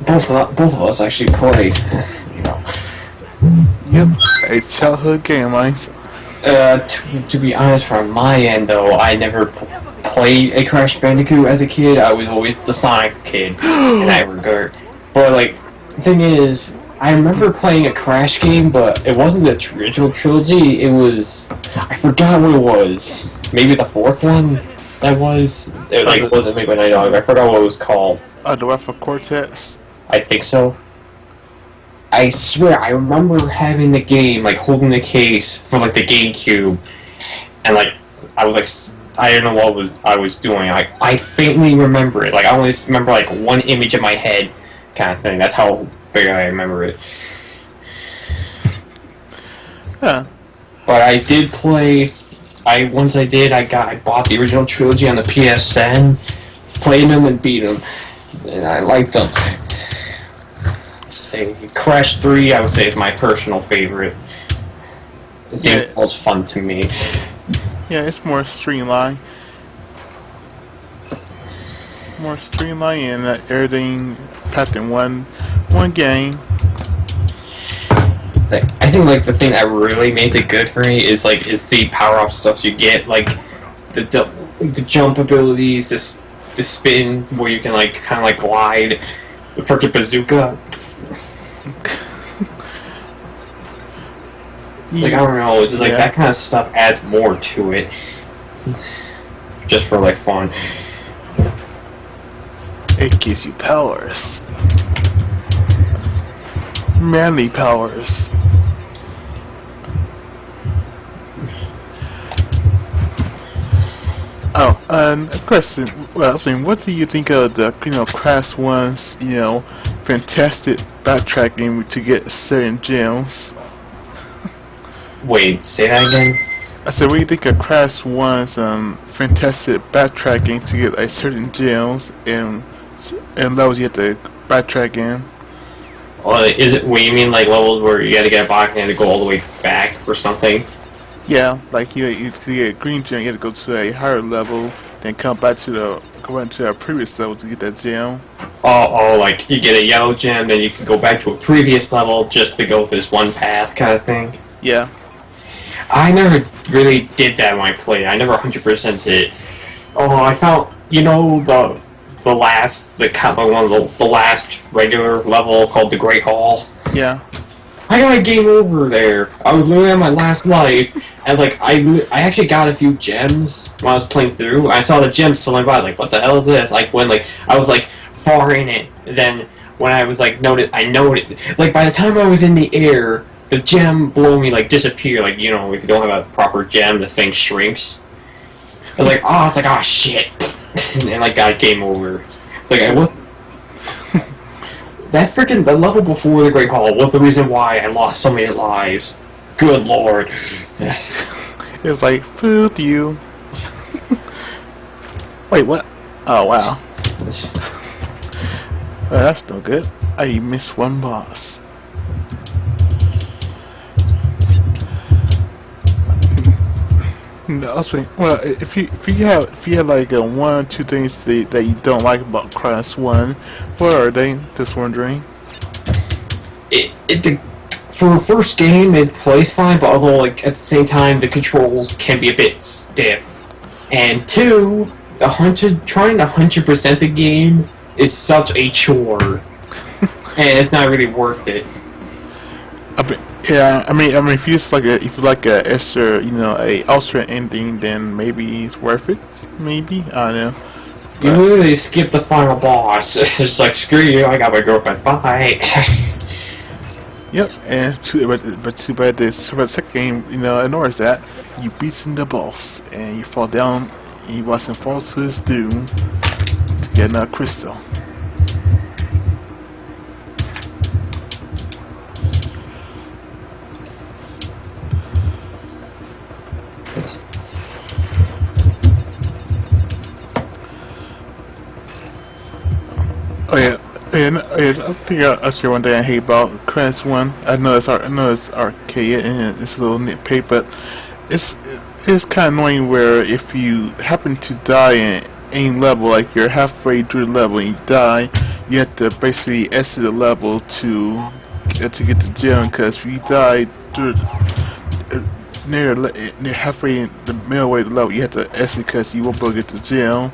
both of us actually played. You know. Yep, a childhood game, right? To be honest, from my end though, I never played a Crash Bandicoot as a kid. I was always the Sonic kid in that regard. But like, the thing is, I remember playing a Crash game, but it wasn't the original trilogy. It was, I forgot what it was. Maybe the fourth one. That was it wasn't made by Night Dog. I forgot what it was called. The Alpha Cortex. I think so. I swear, I remember having the game, like, holding the case for, like, the GameCube, and, like, I was, like, I don't know what I was doing. I faintly remember it. Like, I only remember, like, one image in my head kind of thing. That's how big I remember it. Huh. But I did play, once I bought the original trilogy on the PSN, played them and beat them, and I liked them. Crash 3, I would say, is my personal favorite. It seems most fun to me. Yeah, it's more streamlined. More streamlined and everything packed in one game. I think like the thing that really makes it good for me is the power up stuff you get, like the jump abilities, the spin where you can like kind of like glide, the freaking bazooka. It's like, I don't know, just like that kind of stuff adds more to it. Just for like fun. It gives you powers. Manly powers. Oh, and a question. Well, I mean, what do you think of the Crash 1's fantastic backtracking to get certain gems? Wait, say that again? I said, what do you think of Crash 1's fantastic backtracking to get like certain gems and levels you have to backtrack in? Well, is it? What you mean, like levels where you got to get a box and you have to go all the way back for something? Yeah, like you get a green gem, you have to go to a higher level, then come back to a previous level to get that gem. Oh, like you get a yellow gem, then you can go back to a previous level just to go this one path kind of thing. Yeah. I never really did that when I played. I never 100%'d it. Oh, I found, the last regular level called the Great Hall. Yeah. I got a game over there. I was literally on my last life, and like I actually got a few gems when I was playing through. I saw the gems flying by, like what the hell is this? Like when I was like far in it, then when I was like I noted like by the time I was in the air, the gem below me like disappeared. Like if you don't have a proper gem, the thing shrinks. I was like, oh shit, and like got game over. It's like that freaking the level before the Great Hall was the reason why I lost so many lives. Good lord. It's like, food you. Wait, what? Oh wow. Well, that's no good. I missed one boss. No, well, if you have like one or two things that you don't like about Crash 1, what are they? Just wondering. For a first game, it plays fine, but although like at the same time the controls can be a bit stiff, and two, trying to 100% the game is such a chore, and it's not really worth it. Yeah, I mean, if you like a extra, a alternate ending, then maybe it's worth it. Maybe I don't know. You literally skip the final boss. It's like screw you, I got my girlfriend. Bye. Yep, and but too bad this second game, ignores that. You beating the boss and you fall down and you watch him fall to his doom to get another crystal. I think I'll share one thing I hate about Crash 1. I know it's archaic and it's a little nitpick, but it's kind of annoying where if you happen to die in any level, like you're halfway through the level and you die, you have to basically exit the level to get the gem. Because if you die near halfway in the middle way of the level, you have to exit because you won't be able to get the gem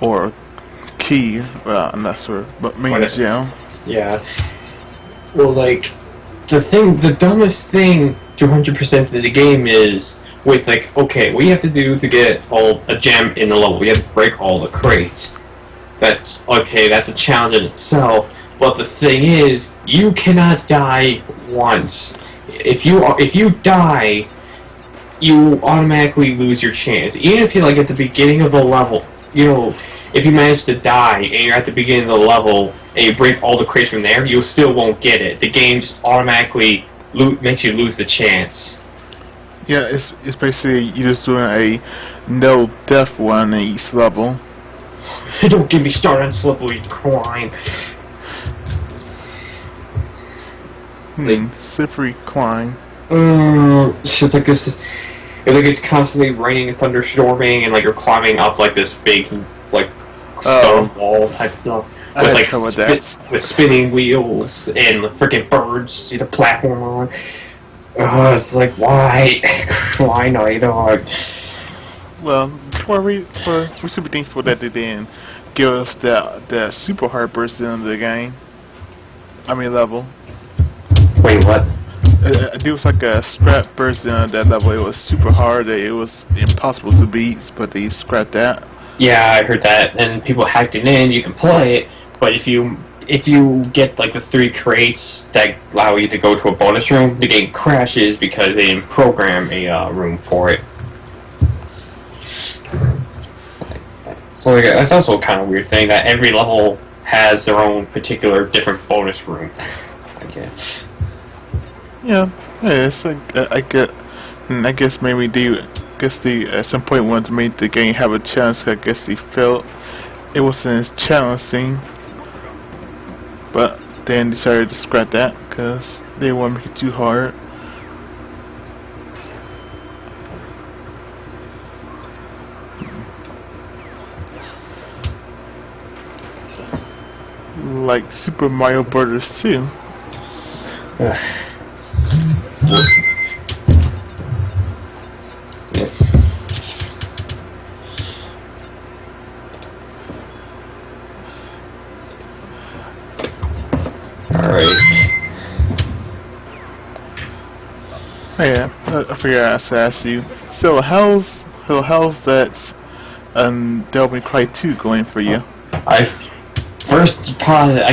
or key. Well, I'm not sure, but mainly gem. Yeah. Well, like, the dumbest thing to 100% of the game is with, like, okay, what you have to do to get a gem in the level, you have to break all the crates. That's a challenge in itself, but the thing is, you cannot die once. If you die, you automatically lose your chance. Even if you're, like, at the beginning of the level, if you manage to die and you're at the beginning of the level and you break all the crates from there, you still won't get it. The game just automatically makes you lose the chance. Yeah, it's basically you're just doing a no death one in each level. Don't get me started on slippery climb. Slippery climb. It's just like this. It's like it's constantly raining and thunderstorming, and like you're climbing up like this big like stone wall type of stuff with spinning wheels and spinning wheels and freaking birds to the platform on. It's like why Naughty Dog? Well, we should be thankful that they didn't give us that super hard version of the game. I mean level. Wait, what? There was like a scrap version of that level. It was super hard. It was impossible to beat, but they scrapped that. Yeah, I heard that, and people hacked it in. You can play it, but if you get like the 3 crates that allow you to go to a bonus room, the game crashes because they didn't program a room for it. So like, that's also a kind of weird thing that every level has their own particular different bonus room, I guess. Yeah, it's like I guess maybe they at some point wanted to make the game have a challenge. I guess they felt it wasn't as challenging, but then decided to scrap that because they didn't want to make it too hard. Like Super Mario Brothers 2. Alright. Yeah, I figured I'd ask you. So how's that Devil May Cry 2 going for you? I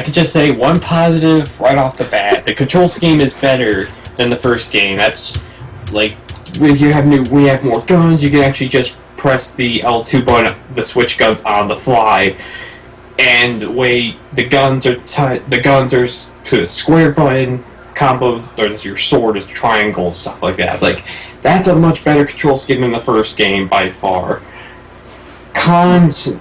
could just say one positive right off the bat. The control scheme is better than the first game. That's like we have more guns. You can actually just press the L2 button, the switch guns on the fly, and the way the guns are to the square button combos, or your sword is triangle and stuff like that. Like that's a much better control scheme than the first game by far. Cons,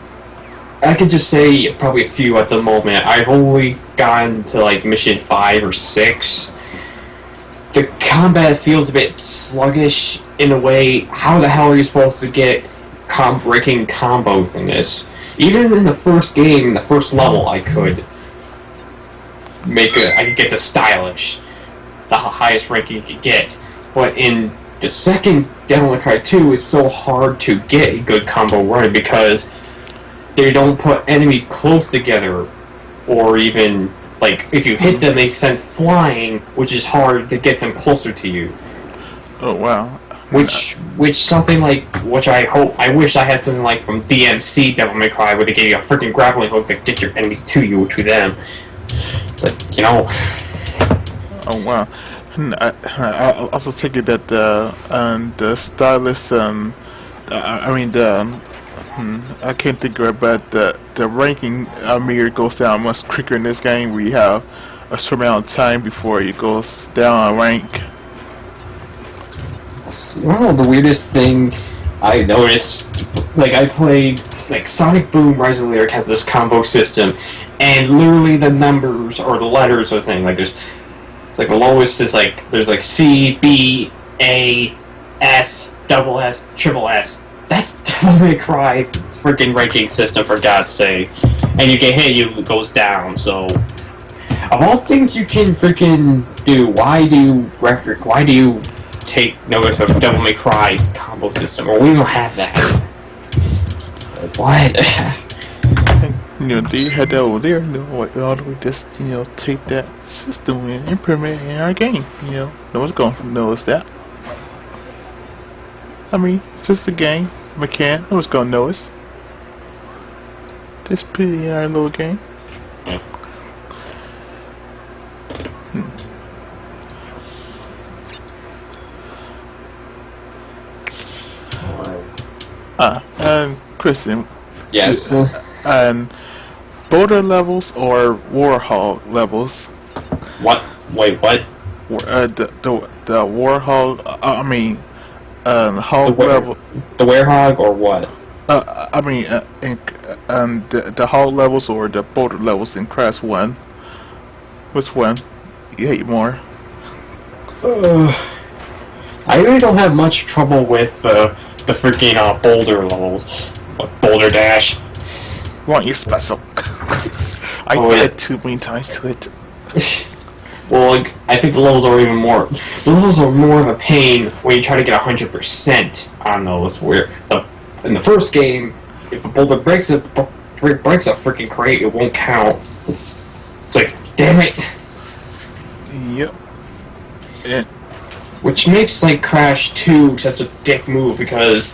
I could just say probably a few at the moment. I've only gotten to like mission 5 or 6. The combat feels a bit sluggish in a way. How the hell are you supposed to get breaking combo in this? Even in the first game, in the first level, I could get the stylish, the highest ranking you could get. But in the second Devil May Cry 2, it's so hard to get a good combo run because they don't put enemies close together, or even like if you hit them, they send flying, which is hard to get them closer to you. Oh wow! Which something like I wish I had something like from DMC Devil May Cry, where they gave you a freaking grappling hook to get your enemies to you to them. It's like Oh wow! I also take it that the stylus I can't think of it, but the ranking meter goes down much quicker in this game, where you have a certain amount of time before it goes down a rank. Well, the weirdest thing I noticed, like I played, like Sonic Boom Rise of the Lyric has this combo system, and literally the numbers or the letters or thing, like it's like the lowest is like, there's like C, B, A, S, double S, triple S, That's Devil May Cry's freaking ranking system, for God's sake. And you get hit, it goes down. So, of all things you can freaking do, why do you take notice of Devil May Cry's combo system? Or we don't have that. What? They had that over there. All the way just take that system and implement it in our game. No one's gonna notice that. I mean, it's just a game. No one's gonna notice. Just put it in our little game. And Kristen. Yes. And Boulder levels or Warhog levels? What? Wait, what? The Warhog. Hog level. The Werehog or what? The hog levels or the Boulder levels in Crash 1. Which one you hate more? I really don't have much trouble with the freaking Boulder levels. Boulder Dash. Want you special? I died too many times to it. Well, I think the levels are even more. The levels are more of a pain when you try to get 100% on those. Where in the first game, if a boulder breaks a freaking crate, it won't count. It's like, damn it. Yep. Yeah. Which makes Crash 2 such a dick move, because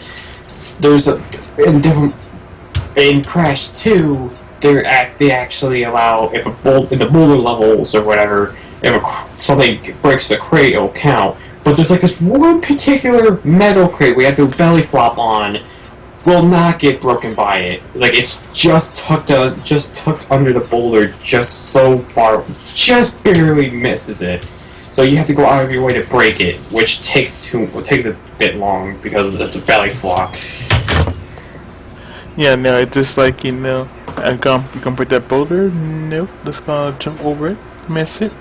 in Crash 2 they actually allow, if in the boulder levels or whatever, if something breaks the crate, it'll count. But there's this one particular metal crate we have to belly flop on, will not get broken by it. It's just tucked under the boulder, just so far, just barely misses it. So you have to go out of your way to break it, which takes a bit long because of the belly flop. Yeah, no, it's just I'm gonna break that boulder. Nope, just gonna jump over it, miss it.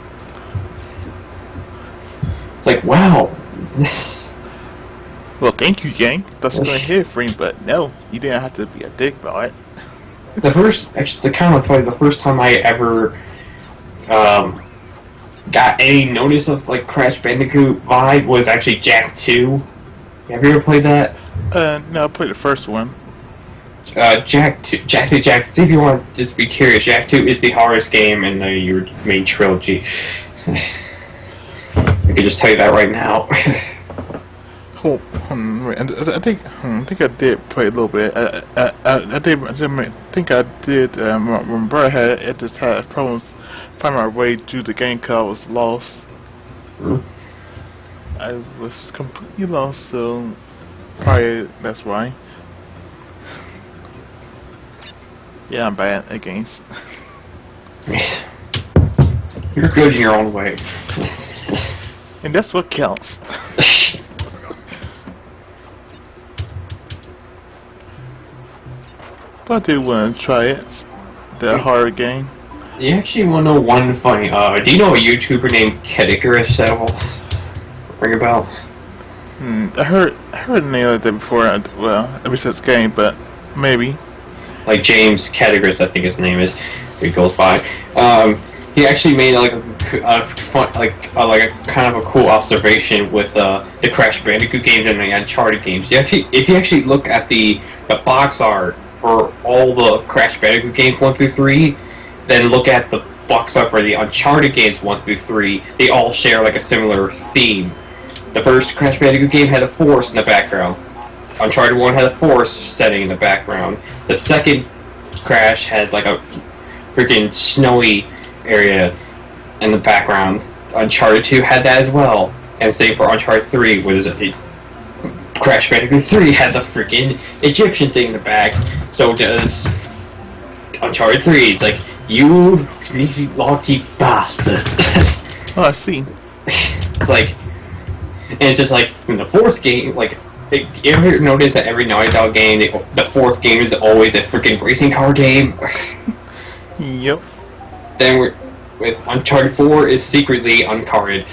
It's wow. Well, thank you, gang. That's gonna hit for me, but no, you didn't have to be a dick about it. The first time I ever got any notice of Crash Bandicoot vibe was actually Jak 2. Have you ever played that? No, I played the first one. Jak 2. Jak. See if you want to just be curious. Jak 2 is the hardest game in your main trilogy. I can just tell you that right now. I think I did play a little bit. I think I did. Remember, I just had problems finding my way through the game because I was lost. I was completely lost, so probably that's why. Yeah, I'm bad at games. You're good in your own way. And that's what counts. But I do want to try it. The horror game. You actually want to know one funny... do you know a YouTuber named Kedigarus at all? Ring a bell? I heard the name of that before. Ever since game, but maybe. James Kedigarus, I think his name is. He goes by. He actually made a kind of a cool observation with the Crash Bandicoot games and the Uncharted games. If you actually look at the box art for all the Crash Bandicoot games 1 through 3, then look at the box art for the Uncharted games 1 through 3, they all share a similar theme. The first Crash Bandicoot game had a forest in the background. Uncharted 1 had a forest setting in the background. The second Crash had a freaking snowy area in the background. Uncharted 2 had that as well. And same for Uncharted 3, where Crash Bandicoot 3 has a freaking Egyptian thing in the back. So does Uncharted 3. It's you lucky bastard. Oh, I see. It's and it's just in the fourth game, you ever notice that every Naughty Dog game, the fourth game is always a freaking racing car game? Yep. Then with Uncharted 4 is secretly uncarded.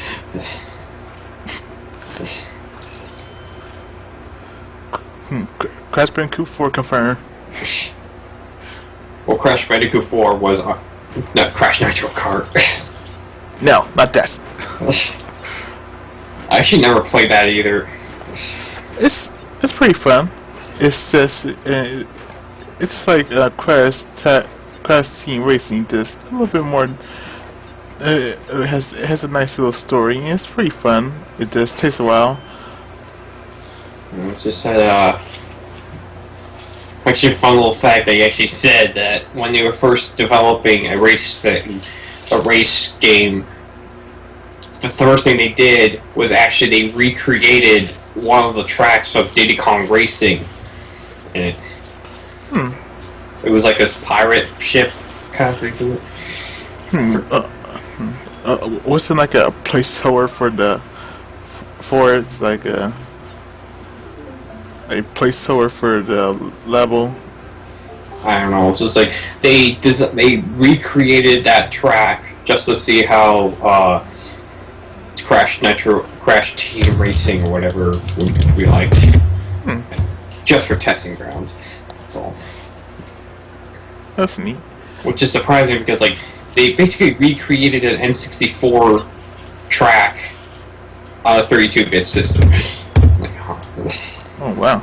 Crash Bandicoot 4 confirmed. Well, Crash Bandicoot 4 was no Crash Nitro Kart. No, not that. I actually never played that either. It's pretty fun. It's just like Crash Team Racing, just a little bit more. It has a nice little story, and it's pretty fun. It just takes a while. Just had actually a fun little fact. They actually said that when they were first developing a race game, the first thing they did was actually they recreated one of the tracks of Diddy Kong Racing. And it was like this pirate ship kind of thing to it. Wasn't like a placeholder for it's like a placeholder for the level. I don't know. It's just like they recreated that track just to see how Crash Team Racing or whatever would be like. Just for testing grounds. That's all. That's neat. Which is surprising because like they basically recreated an N64 track on a 32-bit system. Like, huh. Oh wow.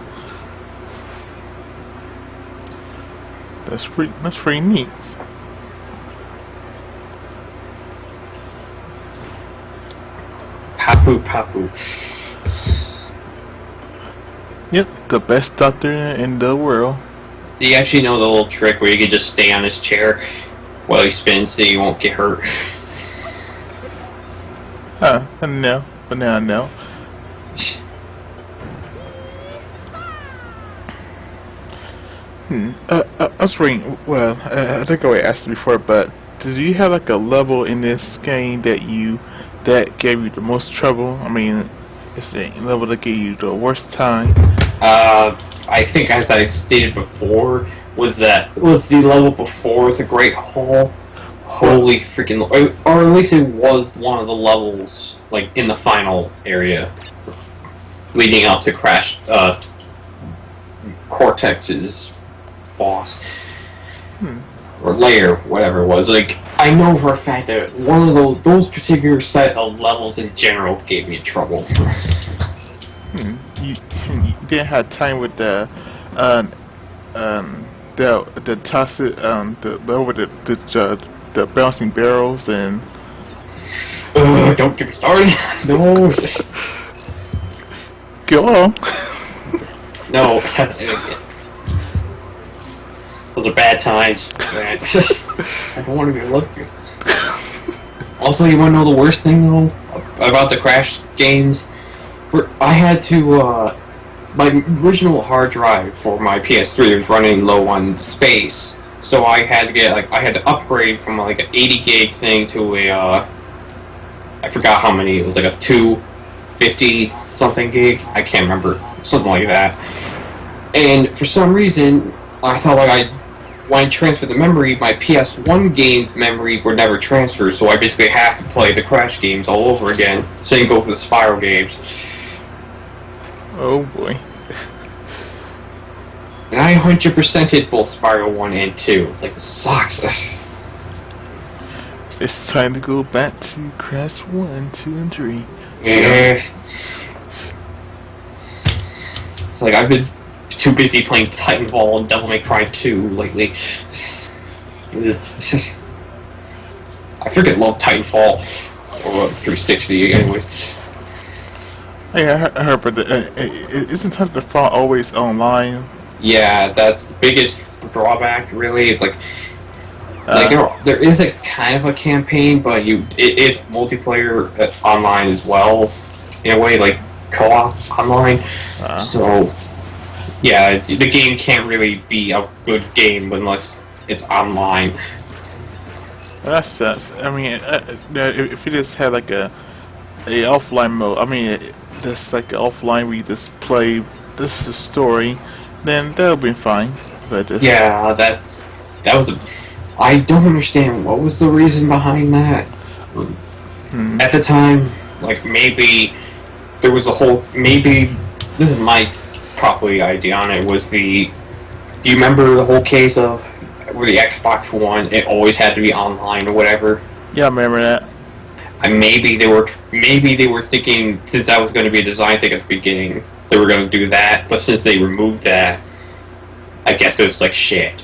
That's pretty neat. Papu. Yep, the best doctor in the world. Do you actually know the little trick where you can just stay on his chair while he spins so you won't get hurt? I know, but now I know. I was reading. Well, I think I asked before, but did you have like a level in this game that gave you the most trouble? I mean, is it a level that gave you the worst time? I think, as I stated before, was the level before the Great Hall. Holy freaking! Or at least it was one of the levels, like in the final area, leading up to Crash Cortex's boss or lair, whatever it was. Like, I know for a fact that one of those particular set of levels in general gave me trouble. You didn't have time with the toss it the bouncing barrels and. Don't get me started. No. Go on. No. Those are bad times. Man. I don't want to be looking. Also, you want to know the worst thing though about the Crash games? I had to my original hard drive for my PS3 was running low on space, so I had to upgrade from like an 80 gig thing to a I forgot how many. It was like a 250 something gig. I can't remember, something like that. And for some reason, I thought when I transferred the memory, my PS1 games memory would never transfer, so I basically have to play the Crash games all over again. Same goes with the Spyro games. Oh boy. And I 100%ed both Spyro 1 and 2. It's like, this sucks. It's time to go back to Crash 1, 2, and 3. Yeah. It's like, I've been too busy playing Titanfall and Devil May Cry 2 lately. I freaking love Titanfall. Or 360, anyways. Yeah, I heard, but isn't Titanfall always online? Yeah, that's the biggest drawback, really. It's like there is a kind of a campaign, but it's multiplayer online as well, in a way, like co-op online. So, yeah, the game can't really be a good game unless it's online. That sucks. I mean, if you just had like a offline mode, I mean, just like offline where you just play this is story, then that'll be fine. But yeah, that was I don't understand what was the reason behind that. At the time, like maybe there was maybe this is my probably idea on it was the. Do you remember the whole case of where the Xbox One it always had to be online or whatever? Yeah, I remember that. And maybe they were thinking, since that was going to be a design thing at the beginning, they were going to do that. But since they removed that, I guess it was like shit.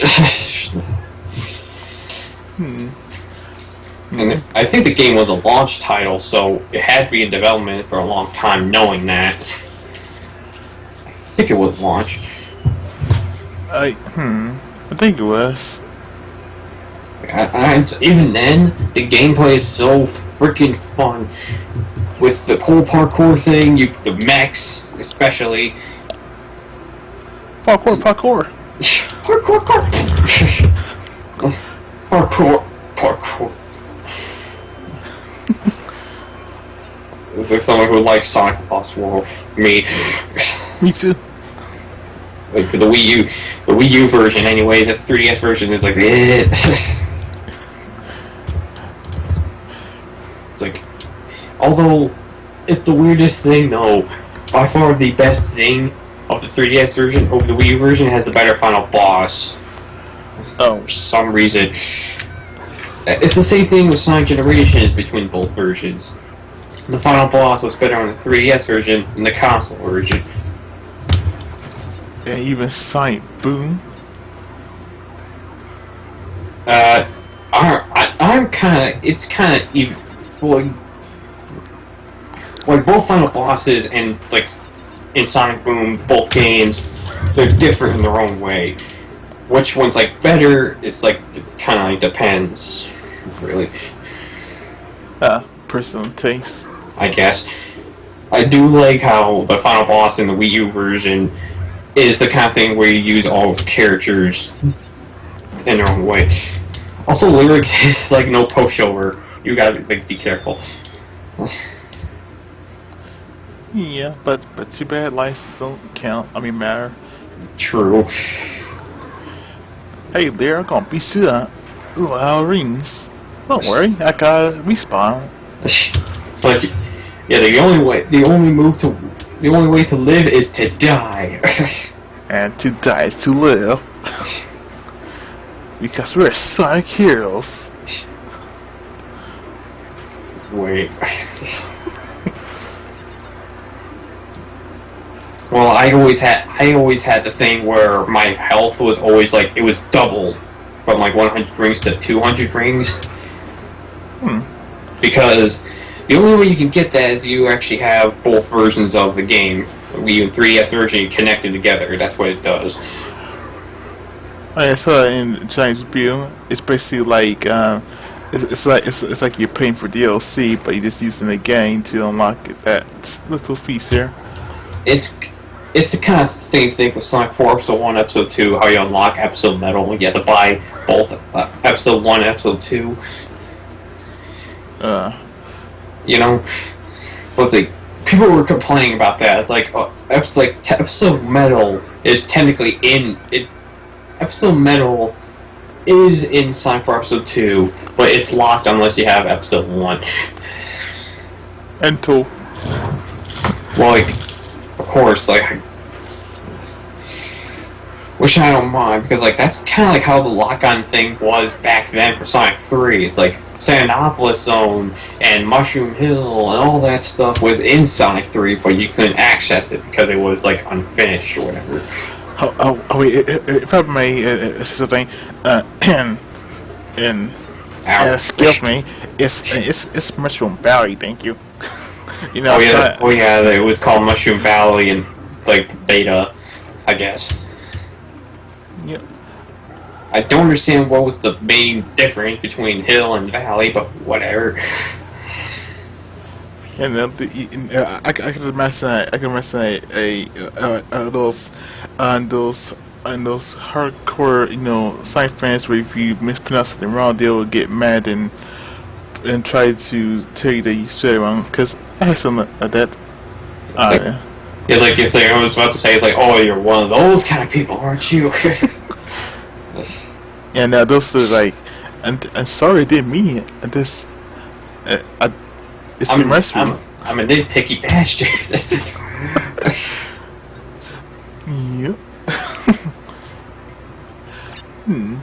And I think the game was a launch title, so it had to be in development for a long time. Knowing that, I think it was launch. I think it was. Even then, the gameplay is so freaking fun. With the whole parkour thing, the mechs especially. Parkour. Parkour. It's like someone who likes Sonic Lost World. Me. Me too. Like the Wii U version, anyways. The 3DS version is like, It's like, although it's the weirdest thing, no. By far the best thing of the 3DS version over the Wii U version has a better final boss. Oh, For some reason. It's the same thing with Sonic Generations between both versions. The final boss was better on the 3DS version than the console version. and even Sonic Boom. I'm kind of. It's kind of even. Like both final bosses and like in Sonic Boom, both games, they're different in their own way. Which one's like better? It's like kind of like depends, really. Personal taste. I guess. I do like how the final boss in the Wii U version is the kind of thing where you use all the characters in their own way. Also, lyric is like no pushover. You gotta like be careful. Yeah, but too bad lives don't count. I mean, matter. True. Hey, there, I'm gonna be sure. Ooh, our rings. Don't worry, I got respawn. Like, yeah, the only way to live is to die. And to die is to live. Because we're Sonic heroes. Wait. Well, I always had the thing where my health was always like it was doubled from like 100 rings to 200 rings. Because the only way you can get that is you actually have both versions of the game. The Wii U and 3DS version connected together. That's what it does. I saw in Giant's View. It's basically like it's like you're paying for DLC, but you're just using the game to unlock that little feature. It's the kind of same thing with Sonic 4 Episode 1, Episode 2, how you unlock Episode Metal. You have to buy both Episode 1 and Episode 2. You know? But it's like, people were complaining about that. It's like, Episode Metal is technically Episode Metal is in Sonic 4 Episode 2, but it's locked unless you have Episode 1. And 2. Well, like, of course, like, which I don't mind, because, like, that's kind of like how the lock-on thing was back then for Sonic 3. It's like, Sandopolis Zone and Mushroom Hill and all that stuff was in Sonic 3, but you couldn't access it because it was, like, unfinished or whatever. Wait, if I may say something, excuse me, it's Mushroom Valley, thank you. You know, it was called Mushroom Valley and like beta, I guess. Yep. I don't understand what was the main difference between Hill and Valley, but whatever. And I can imagine those hardcore, science fans where if you mispronounce something wrong, they will get mad and try to tell you that you said it wrong. Because I had something like that. It's like I was about to say. It's like, oh, you're one of those kind of people, aren't you? Yeah, now those are like, and sorry, I didn't mean it. And this, it's I'm a nitpicky bastard. Yep. Hmm.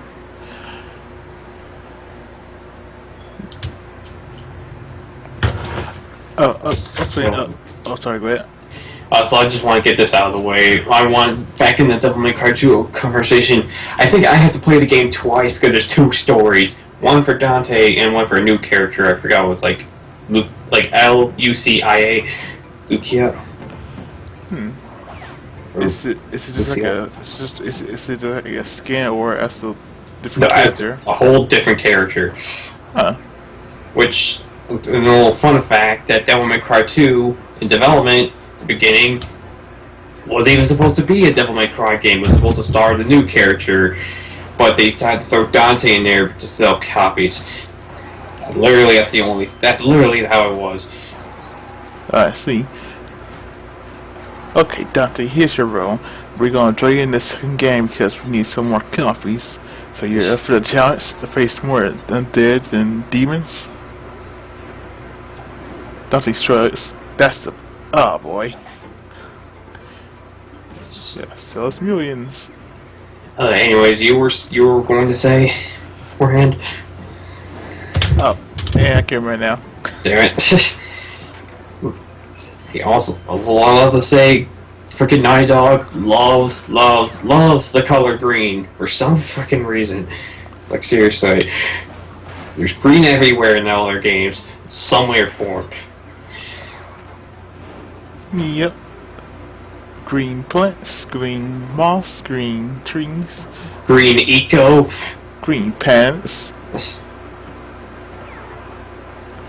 Sorry, go ahead. So I just want to get this out of the way. I want, back in the Devil May Cry 2 conversation, I think I have to play the game twice because there's two stories. One for Dante and one for a new character. I forgot what it was like Lucia. Lucia. Is it just like is it like a skin or as a different character? A whole different character. Huh. Which, a little fun fact, that Devil May Cry 2 in development, the beginning, wasn't even supposed to be a Devil May Cry game. It was supposed to star the new character, but they decided to throw Dante in there to sell copies. Literally, that's literally how it was. I see. Okay, Dante, here's your role. We're gonna draw you in the second game because we need some more copies. So you're up for the challenge to face more undead and demons? Dante shrugs. That's the... Oh, boy. Yeah, sells millions. Anyways, you were going to say beforehand? Oh, yeah, I can't remember now. Damn it. He also, I love to say, freaking Naughty Dog loves the color green for some freaking reason. Like, seriously. There's green everywhere in all their games, in some way or form. Yep. Green plants, green moss, green trees. Green eco. Green pants.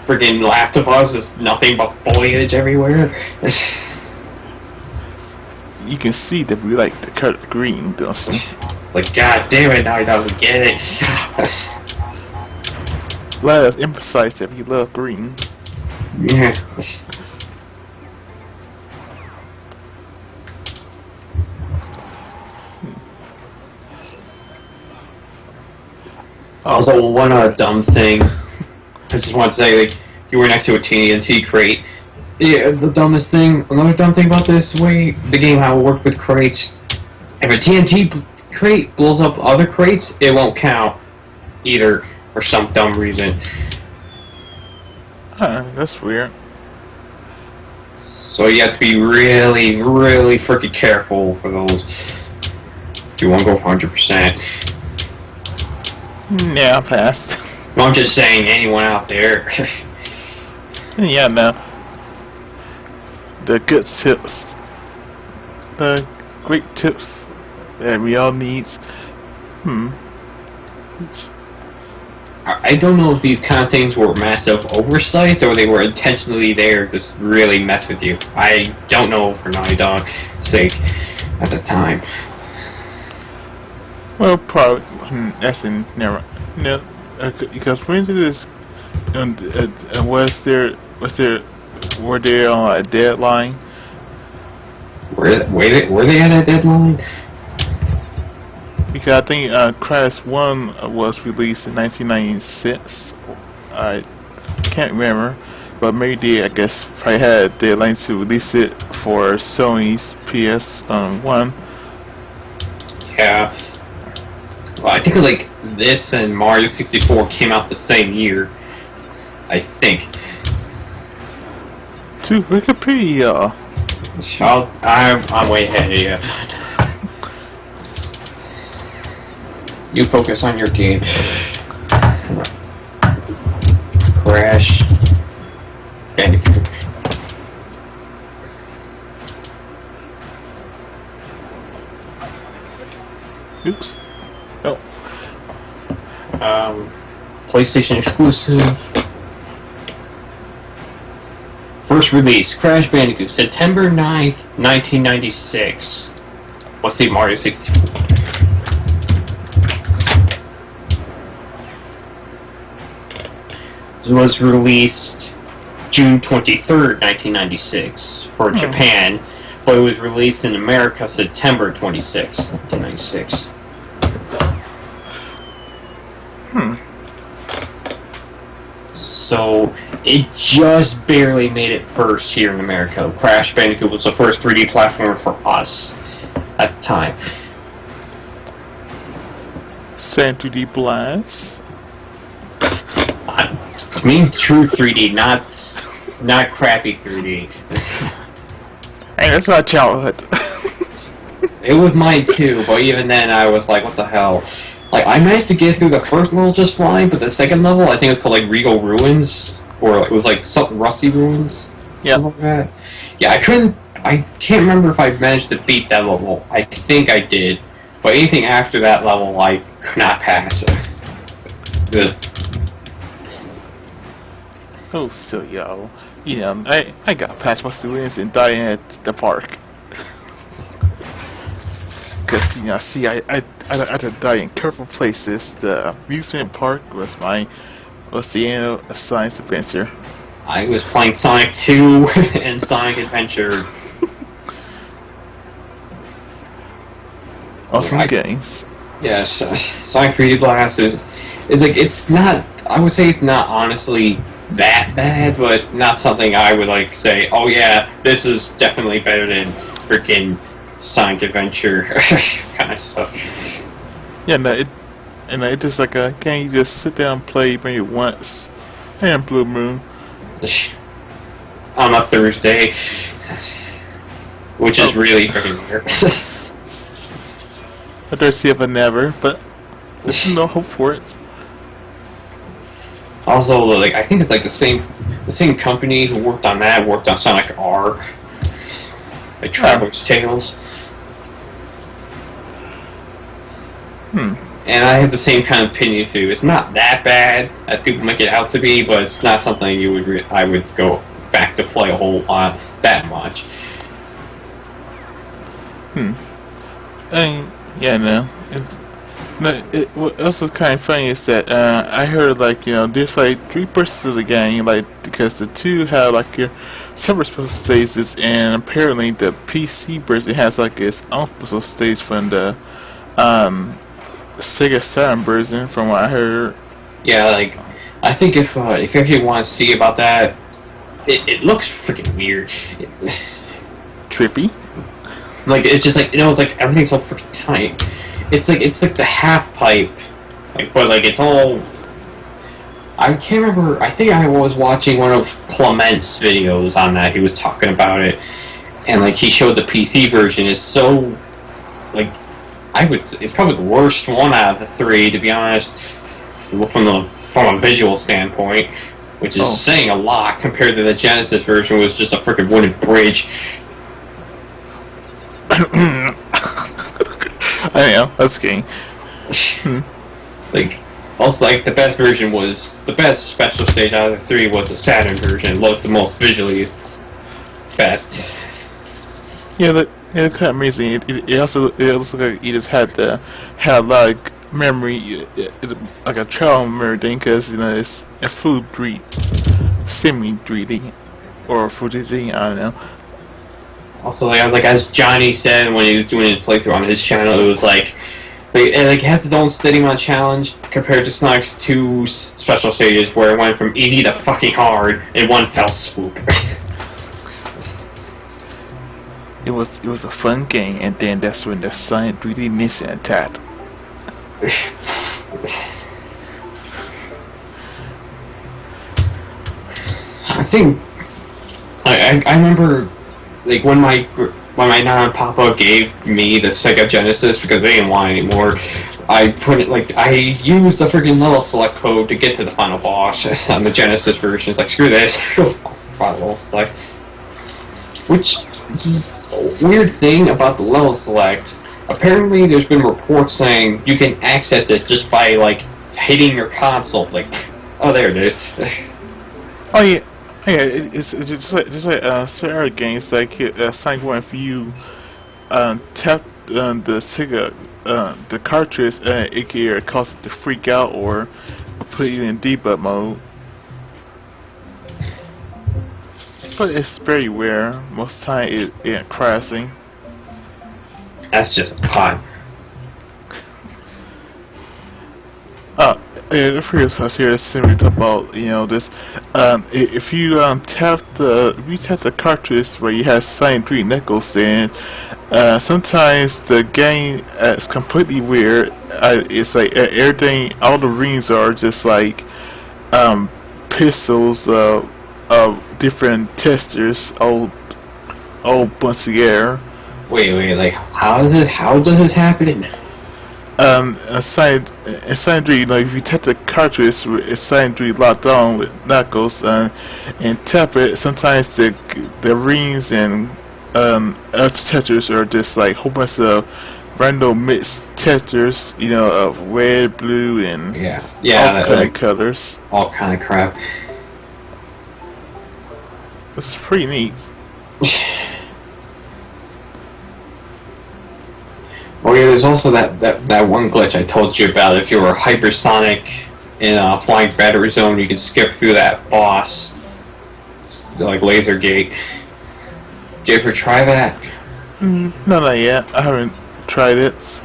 Freaking Last of Us is nothing but foliage everywhere. You can see that we like the color green, don't you? Like, god damn it, now he doesn't get it. Let us emphasize that we love green. Yeah. Also, one dumb thing. I just want to say, like, you were next to a TNT crate. Yeah, the dumbest thing, another dumb thing about this way, the game how it worked with crates. If a TNT crate blows up other crates, it won't count either, for some dumb reason. Huh, that's weird. So you have to be really, really freaking careful for those. If you want to go for 100%. Yeah, I passed. I'm just saying, anyone out there. Yeah, no. The good tips. The great tips that we all need. I don't know if these kind of things were massive oversights or they were intentionally there to really mess with you. I don't know for Naughty Dog's sake at the time. Well, probably. That's in never. No, because when did this? Were they on a deadline? Were they at a deadline? Because I think Crash 1 was released in 1996. I can't remember, but maybe they, I guess, probably had a deadline to release it for Sony's PS1. Yeah. Well, I think like this and Mario 64 came out the same year. I think. To Wikipedia. I'm way ahead of you. You focus on your game. Crash. Bandicoot. Oops. Oh. PlayStation exclusive. First release, Crash Bandicoot, September 9th, 1996. Let's see, Mario 64. This was released June 23rd, 1996 for Japan, but it was released in America September 26th, 1996. So it just barely made it first here in America. Crash Bandicoot was the first 3D platformer for us. at the time. Sand 3D Blast. I mean true 3D, not crappy 3D. Hey, that's my childhood. It was mine too, but even then I was like, what the hell? Like, I managed to get through the first level just fine, but the second level, I think it was called like Regal Ruins, or it was like something Rusty Ruins, something like that. Yeah, I can't remember if I managed to beat that level. I think I did, but anything after that level, I could not pass. Good. Oh, so yo, you know, I got past Rusty Ruins and dying at the park. Because, you know, see, I had to die in careful places. The amusement park was the end of a science adventure. I was playing Sonic 2 and Sonic Adventure. Awesome games. Yes, Sonic 3D Blast is like, it's not, I would say it's not honestly that bad, but it's not something I would like say, oh yeah, this is definitely better than freaking Sonic Adventure kind of stuff. Yeah, no, it just like can't you just sit down and play maybe once and Blue Moon On a Thursday, which is really freaking weird. I dare see if I never, but there's no hope for it. Also, like, I think it's like the same company who worked on that worked on Sonic R, like Traveler's Tales. And I have the same kind of opinion too. It's not that bad as people make it out to be, but it's not something I would go back to play a whole lot that much. And yeah, no. What else is kind of funny is that I heard like, you know, there's like 3 versions of the game, like, because the 2 have like your separate special stages, and apparently the PC version has like its own special stage from the Sega Saturn version, from what I heard. Yeah, like, I think if you actually want to see about that, it looks freaking weird. Trippy. Like, it's just like, you know, it's like everything's so freaking tight. It's like the half pipe, like, but like it's all. I can't remember. I think I was watching one of Clement's videos on that. He was talking about it, and like he showed the PC version is so, like, it's probably the worst one out of the 3, to be honest, from a visual standpoint, which is saying a lot compared to the Genesis version, was just a freaking wooden bridge. I know, that's kidding. Like, also, like, the best special stage out of the 3 was the Saturn version. It looked the most visually best. Yeah, it's kind of amazing. It also looks like you just had a lot of memory, like a trial memory thing, because, you know, it's a full 3D, semi 3D, or full 3D, I don't know. Also, like as Johnny said when he was doing his playthrough on his channel, it was like it has its own steady amount challenge compared to Sonic's 2 special stages, where it went from easy to fucking hard in one fell swoop. It was a fun game, and then that's when the Sonic 3D Mission attacked. I think I remember, like, when my Nana and Papa gave me the Sega Genesis because they didn't want it anymore, I used the freaking level select code to get to the final boss on the Genesis version. It's like, screw this, level select. Which is a weird thing about the level select. Apparently, there's been reports saying you can access it just by, like, hitting your console. Like, oh, there it is. Oh yeah. Yeah, it's just like certain other games, like Sonic 1, if you tap the Sega, the cartridge, it can cause it to freak out or put you in debug mode. But it's very rare. Most of the time it crashing. That's just odd. Yeah, for yourself here, similar to about this. If you tap the cartridge where you have signed 3 nickels in, sometimes the game is completely weird. It's like everything, all the rings are just like pixels of different textures, all bunch together. Wait, like how does this happen? Aside 3, like if you tap the cartridge, aside 3 locked on with knuckles, and tap it, sometimes the rings and other textures are just like a whole bunch of random mixed textures, of red, blue, and yeah, all kind of colors. All kind of crap. It's pretty neat. Oh yeah, there's also that one glitch I told you about. If you were hypersonic in a flying battery zone, you could skip through that boss, like laser gate. Did you ever try that? No, not yet. I haven't tried it.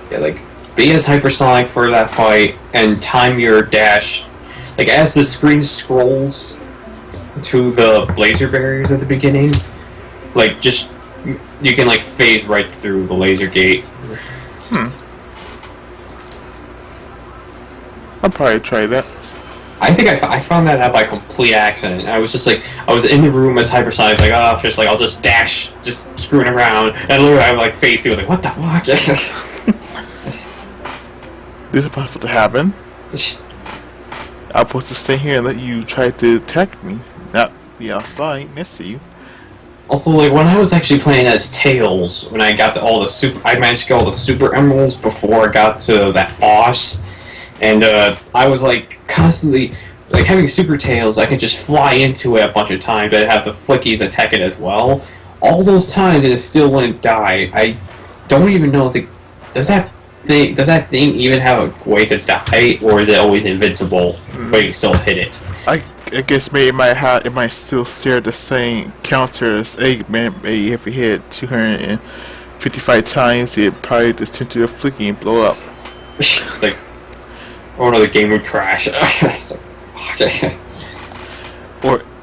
Yeah, like be as hypersonic for that fight and time your dash. Like as the screen scrolls to the laser barriers at the beginning, like just you can like phase right through the laser gate. I'll probably try that. I think I found that out by complete accident. I was just like, I was in the room as hypersonic, like, oh, just like, I'll just dash, just screwing around, and literally I would like phase through, like, what the fuck? This is possible to happen. I'm supposed to stay here and let you try to attack me, not be outside next to you. Also, like, when I was actually playing as Tails, when I got to I managed to get all the super emeralds before I got to that boss, and I was like constantly, like having super Tails, I could just fly into it a bunch of times, but I'd have the flickies attack it as well. All those times, and it still wouldn't die. I don't even know if does that thing even have a way to die, or is it always invincible, but you can still hit it? I guess maybe it might still share the same counter as Eggman. Maybe if you hit it 255 times, it probably just turn to a flicky and blow up. It's like, or another game would crash. Or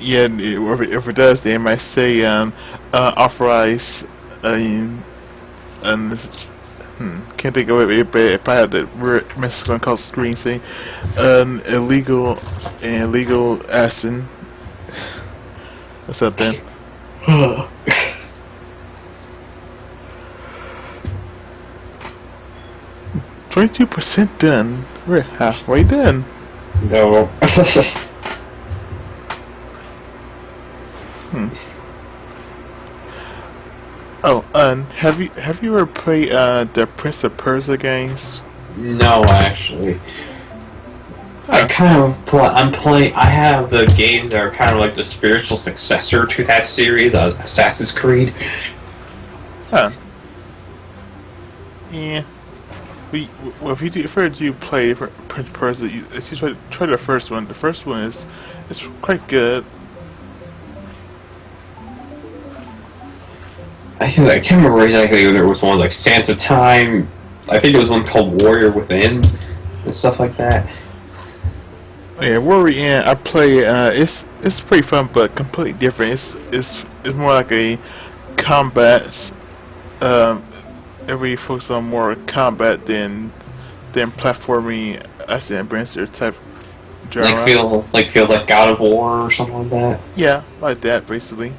if it does, they might say authorize. Can't think of it, but if I had the word Mexican called screen saying illegal action or something. 22% done. We're halfway done. No. Oh, have you ever played the Prince of Persia games? No, actually. I'm playing. I have the games that are kind of like the spiritual successor to that series, Assassin's Creed. Huh. Yeah. If you play Prince of Persia, you try the first one. The first one is quite good. I can't remember exactly whether it was one like Sands of Time. I think it was one called Warrior Within and stuff like that. Yeah, Warrior Within. I play. It's pretty fun, but completely different. It's more like a combat. Every focus on more combat than platforming action adventure type genre. Feels like God of War or something like that. Yeah, like that basically.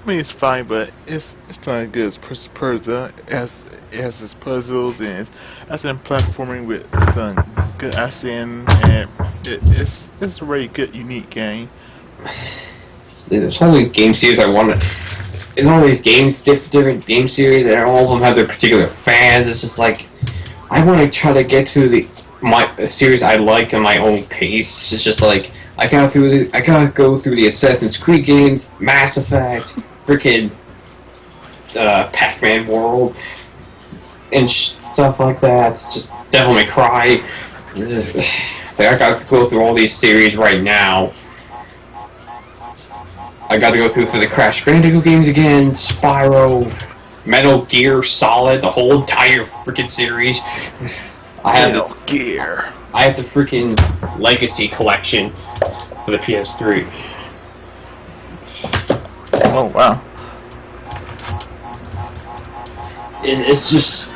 I mean, it's fine, but it's not as good as Prince of Persia. It has its puzzles and it's in platforming with some good action, and it's a very good, unique game. There's all these game series I want to. There's all these different game series, and all of them have their particular fans. It's just like I want to try to get to the series I like in my own pace. It's just like I gotta go through the Assassin's Creed games, Mass Effect, freaking Pac-Man World, and stuff like that. It's just Devil May Cry. Like I gotta go through all these series right now. I gotta go through for the Crash Bandicoot games again, Spyro, Metal Gear Solid, the whole entire freaking series. I have Metal Gear. I have the freaking Legacy collection for the PS3. Oh wow. It's just,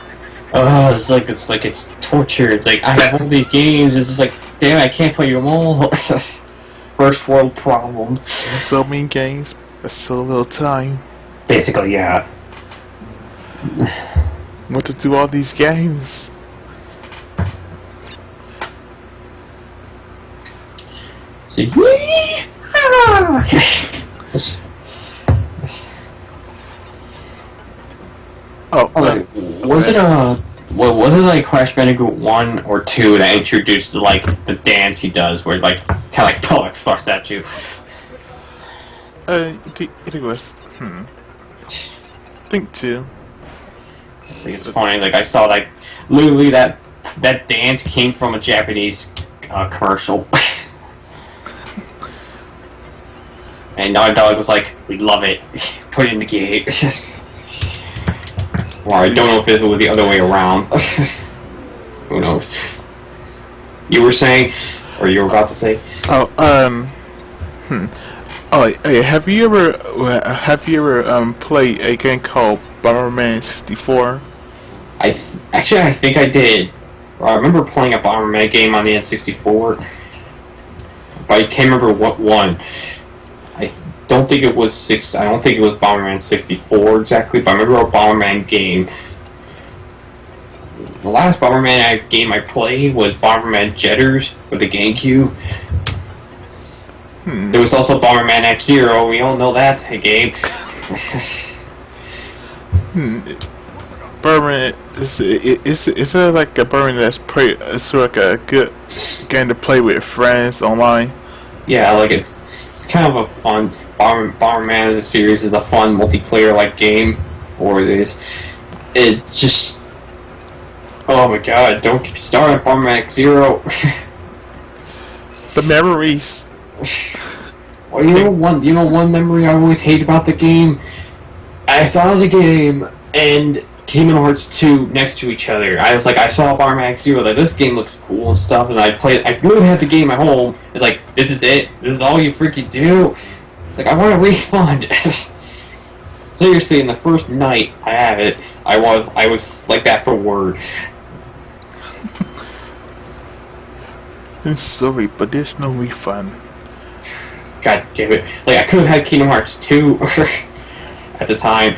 it's like it's torture. It's like I have all these games. It's just like, damn, I can't play them all. First world problem. So many games, but so little time. Basically, yeah. What to do all these games? See, was it was it like Crash Bandicoot 1 or 2 that introduced like the dance he does where like kind of like pellet flucks at you? It was I think 2. It's funny, like I saw like literally that dance came from a Japanese commercial. And Naughty Dog was like, we love it. Put it in the game. Or I don't know if it was the other way around. Who knows? You were saying, or you were about to say? Oh, hey, have you ever played a game called Bomberman 64? I think I did. I remember playing a Bomberman game on the N64, but I can't remember what one. I don't think it was I don't think it was Bomberman 64 exactly, but I remember a Bomberman game. The last Bomberman game I played was Bomberman Jetters for the GameCube. There was also Bomberman X-Zero. We all know that game. Bomberman is there like a Bomberman that's sort of like a good game to play with friends online? Yeah, like it's kind of a fun Bomberman as a series is a fun multiplayer like game for this. It just, oh my god! Don't get started on Bomberman X-Zero. The memories. Well, you know one memory I always hate about the game. I saw the game and Kingdom Hearts 2 next to each other. I was like, I saw Bomberman X-Zero, like this game looks cool and stuff, and I really had the game at home. It's like, this is it? This is all you freaking do? It's like, I want a refund. Seriously, in the first night I have it, I was like that for Word. I'm sorry, but there's no refund. God damn it. Like, I could have had Kingdom Hearts 2 at the time.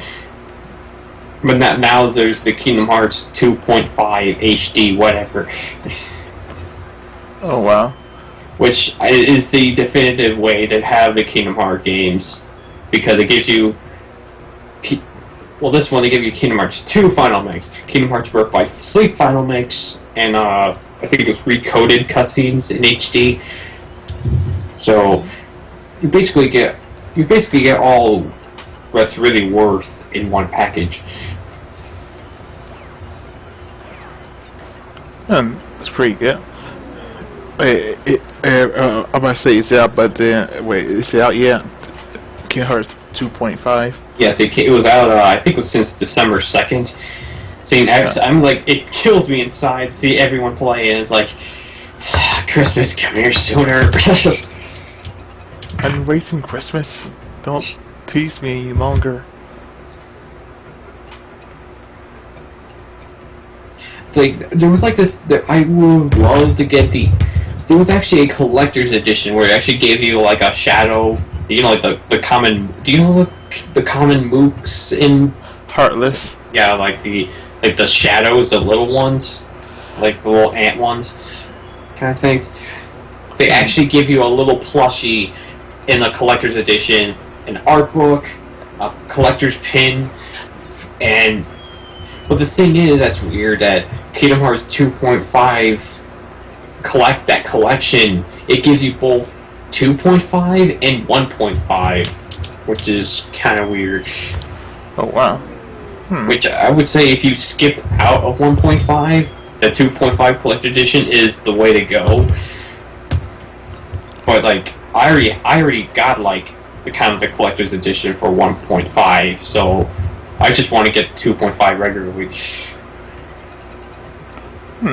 But now there's the Kingdom Hearts 2.5 HD, whatever. Oh, wow. Which is the definitive way to have the Kingdom Hearts games. Because it gives you... Well, this one, they give you Kingdom Hearts 2 Final Mix, Kingdom Hearts Birth by Sleep Final Mix, and I think it was recoded cutscenes in HD. So, you basically get all that's really worth in one package. It's pretty good. I'm gonna say it's out, but then wait, is it out yet? Kingdom Hearts 2.5. Yes, it was out. I think it was since December 2nd. Seeing X, I'm like, it kills me inside to see everyone play, and it's like, Christmas, come here sooner. I'm waiting Christmas. Don't tease me any longer. It's like, there was like this, I would love to get there was actually a collector's edition where it actually gave you like a shadow, you know, like the common, do you know the common mooks in Heartless? Yeah, like the shadows, the little ones, like the little ant ones, kind of things. They actually give you a little plushie in the collector's edition, an art book, a collector's pin, and but the thing is that's weird that Kingdom Hearts 2.5 collection, it gives you both 2.5 and 1.5, which is kind of weird. Oh wow. Which I would say if you skipped out of 1.5, the 2.5 collector edition is the way to go. But like I already got like the kind of the collector's edition for 1.5, so I just want to get 2.5 regularly.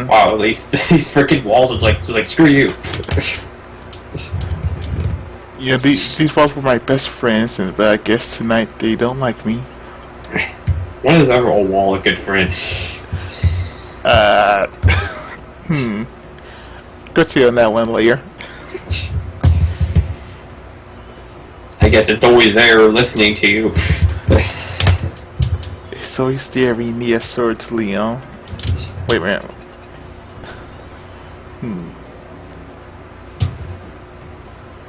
Wow, these freaking walls are just like screw you. Yeah, these walls were my best friends, but I guess tonight they don't like me. When is ever a wall a good friend? Good to see on that one later. I guess it's always there listening to you. It's always there when you need a sword to Leon. Wait a minute.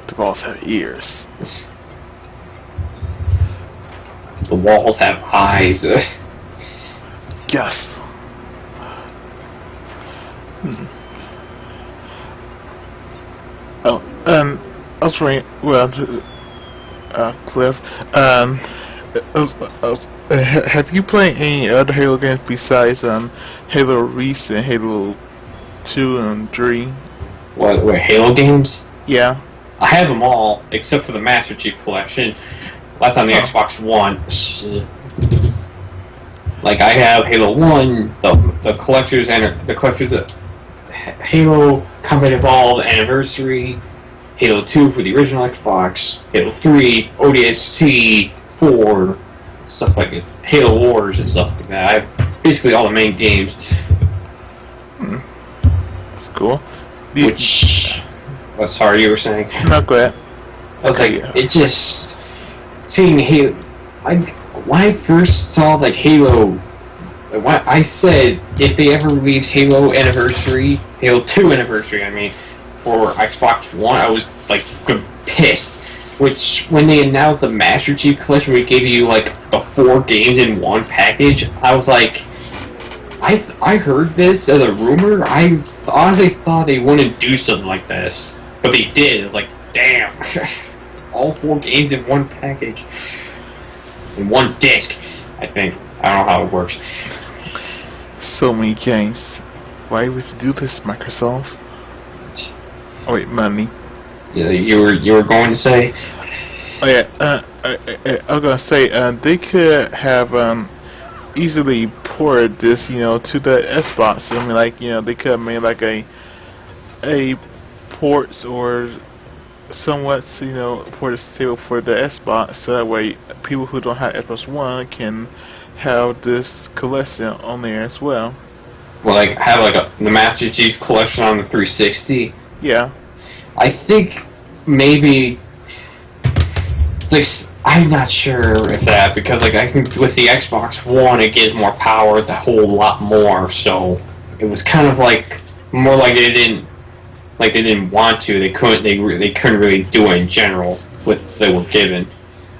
The walls have ears. The walls have eyes. Gasp. Oh, I was wondering, well, Cliff, have you played any other Halo games besides Halo Reach and Halo 2 and 3? What, Halo games? Yeah. I have them all, except for the Master Chief Collection. That's on the Xbox One. Like, I have Halo 1, the Collector's Halo Combat Evolved Anniversary, Halo 2 for the original Xbox, Halo 3, ODST, 4, stuff like it, Halo Wars and stuff like that. I have basically all the main games. That's cool. Sorry, you were saying? Not good. I was like, it just... Seeing Halo... when I first saw, like, Halo... I said, if they ever release Halo Anniversary, Halo 2 Anniversary, I mean, for Xbox One, I was, like, pissed. Which, when they announced the Master Chief Collection, we gave you, like, the 4 games in one package, I was like... I heard this as a rumor. I honestly thought they wouldn't do something like this. But they did. It was like, damn. All 4 games in one package. In one disc, I think. I don't know how it works. So many games. Why would you do this, Microsoft? Oh wait, money. Yeah, you were going to say? Oh yeah, I was gonna say, they could have, easily ported this, to the Xbox. I mean, like, they could have made like a ports or somewhat, port this table for the Xbox, so that way people who don't have Xbox One can have this collection on there as well. Well, like have like the Master Chief Collection on the 360. Yeah. I think maybe it's like I'm not sure if that, because like I think with the Xbox One it gives more power, a whole lot more. So it was kind of like more like they didn't want to. They couldn't really do it in general with what they were given,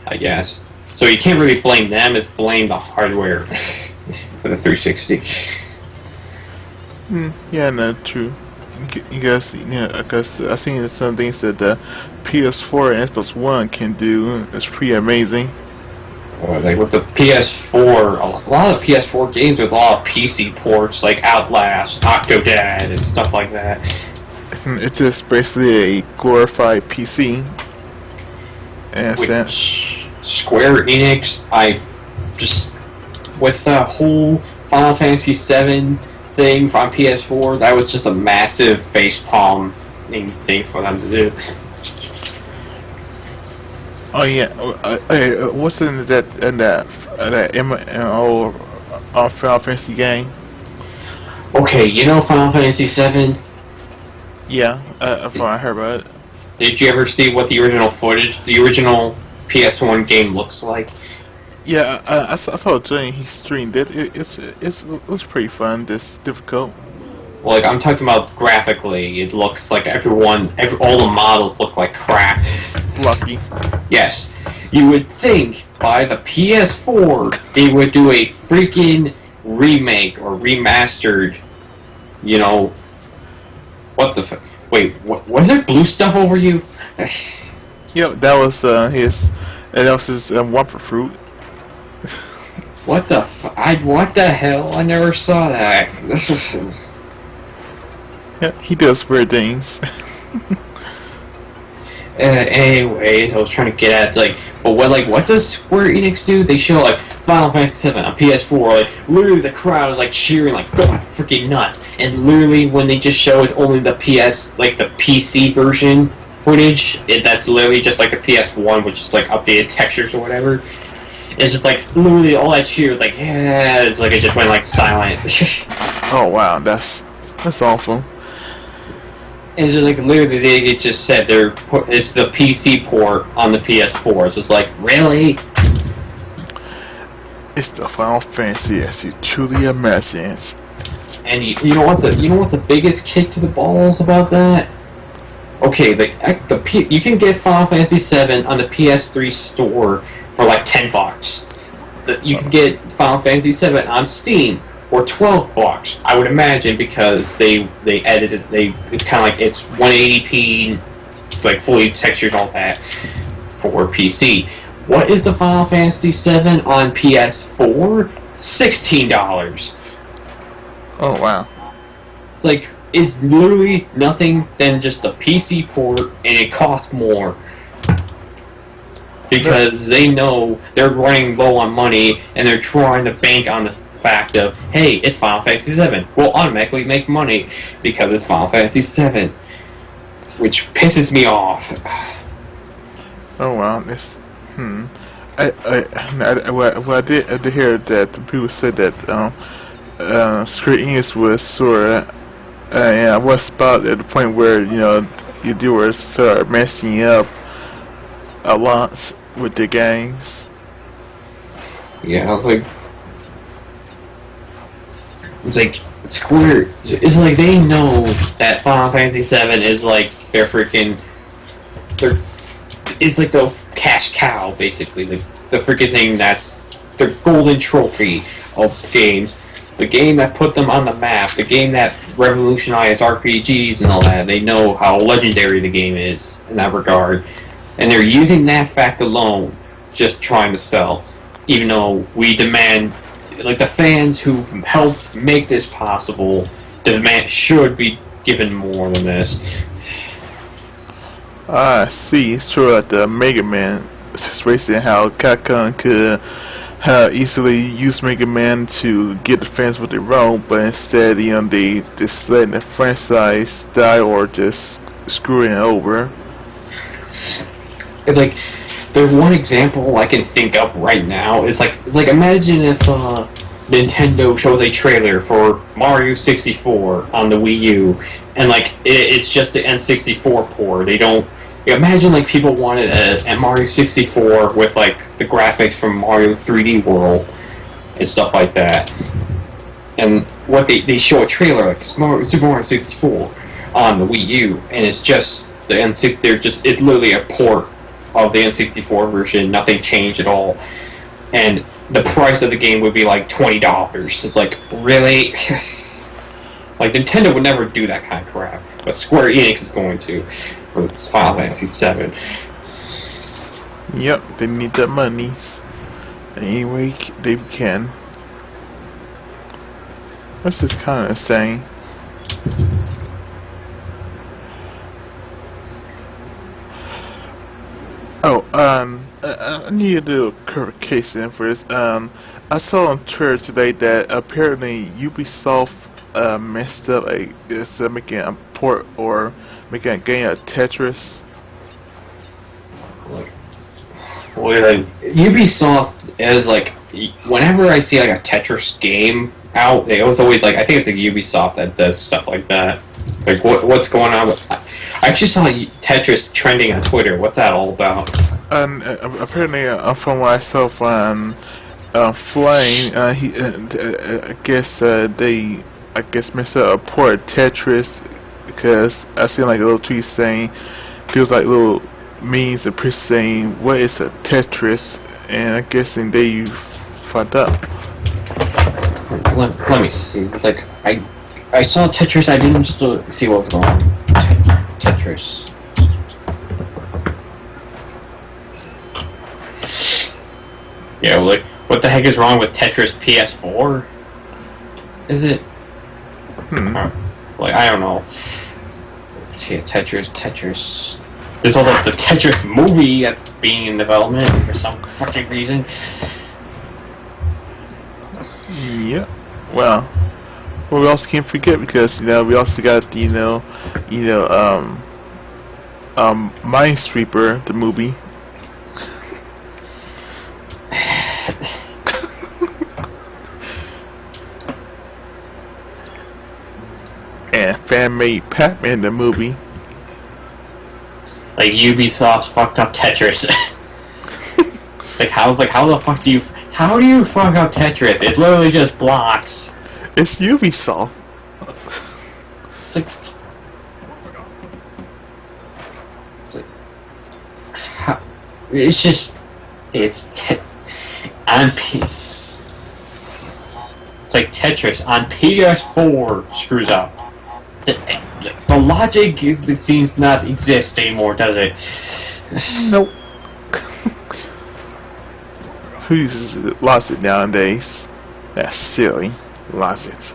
I guess. So you can't really blame them. It's blame the hardware for the 360. Yeah, no, true. You guys, because I've seen some things that the PS4 and Xbox One can do. It's pretty amazing. Like with the PS4, a lot of the PS4 games with a lot of PC ports, like Outlast, Octodad, and stuff like that. It's just basically a glorified PC. In a sense. Square Enix, with the whole Final Fantasy VII thing from PS4, that was just a massive facepalm thing for them to do. Oh yeah, what's in that MMO Final Fantasy game? Okay, Final Fantasy VII? Yeah, I heard about it. Did you ever see what the original the PS1 game looks like? Yeah, I saw Jane. He streamed it. It was pretty fun. It's difficult. Well, like I'm talking about graphically, it looks like all the models look like crap. Lucky. Yes, you would think by the PS4 they would do a freaking remake or remastered. What the wait? What was there blue stuff over you? Yep, that was his Wumper fruit. What the what the hell? I never saw that. Yeah, he does weird things. Anyways, I was trying to get at like, but what does Square Enix do? They show like Final Fantasy VII on PS4, like literally the crowd is like cheering like God freaking nuts, and literally when they just show it's only the PS like the PC version footage, that's literally just like the PS1, which is like updated textures or whatever. It's just like literally all that cheer, like yeah, it's like it just went like silent. Oh wow, that's awful. And it's just like literally they just said it's the PC port on the PS4. It's just like really. It's the Final Fantasy as you truly imagine. And you know what the biggest kick to the balls about that? Okay, you can get Final Fantasy VII on the PS3 store for like $10. You can get Final Fantasy VII on Steam for $12. I would imagine because they edited it's kind of like it's 180p, like fully textured all that for PC. What is the Final Fantasy VII on PS4? $16. Oh wow. It's like it's literally nothing than just a PC port, and it costs more because they know they're running low on money, and they're trying to bank on the fact of, hey, it's Final Fantasy VII. We'll automatically make money because it's Final Fantasy VII, which pisses me off. Oh wow, it's I did hear that people said that Square Enix was sort of and I was about at the point where they were sort of messing up a lot with the games. Yeah, it's like Square. It's like they know that Final Fantasy VII is like their freaking. It's like the cash cow, basically, the freaking thing that's the golden trophy of games. The game that put them on the map, the game that revolutionized RPGs and all that. They know how legendary the game is in that regard. And they're using that fact alone, just trying to sell. Even though we demand, like the fans who helped make this possible, should be given more than this. I see. Sure, like the Mega Man situation, how Capcom could easily use Mega Man to get the fans what they want, but instead, they just letting the franchise die or just screwing it over. Like, there's one example I can think of right now is like imagine if Nintendo shows a trailer for Mario 64 on the Wii U, and like it's just the N64 port. They don't. Imagine like people wanted a Mario 64 with like the graphics from Mario 3D World and stuff like that. And what they show a trailer like Super Mario 64 on the Wii U, and it's just the N64. It's literally a port of the N64 version. Nothing changed at all, and the price of the game would be like $20. It's like really. Like Nintendo would never do that kind of crap, but Square Enix is going to for Final Fantasy VII. Yep, they need the monies any way they can. What's this kind of saying? Oh, I need to do a clarification for this. I saw on Twitter today that apparently Ubisoft messed up it's making a port or making a game of Tetris. Well, Ubisoft is like whenever I see like a Tetris game out, they always like I think it's like Ubisoft that does stuff like that. Like what's going on with? I actually saw Tetris trending on Twitter. What's that all about? Apparently, from what I saw from Flame, I guess they messed up a port of Tetris because I seen like a little tweet saying there was like little memes of people saying what is a Tetris, and I'm guessing they fucked up. Let me see. Like I saw Tetris. I didn't see what was going on. Tetris. Yeah, like what the heck is wrong with Tetris PS4? Is it? Like I don't know. Let's see, Tetris. There's also the Tetris movie that's being in development for some fucking reason. Yeah. Well, we also can't forget because we also got Minesweeper the movie. And fan-made Pac-Man the movie. Like Ubisoft's fucked up Tetris. How the fuck how do you fuck up Tetris? It's literally just blocks. It's Ubisoft. It's like it's just on it's like Tetris on PS4 screws up. The logic it seems not exist anymore, does it? Nope. Who uses lost it nowadays? That's silly. Lost it.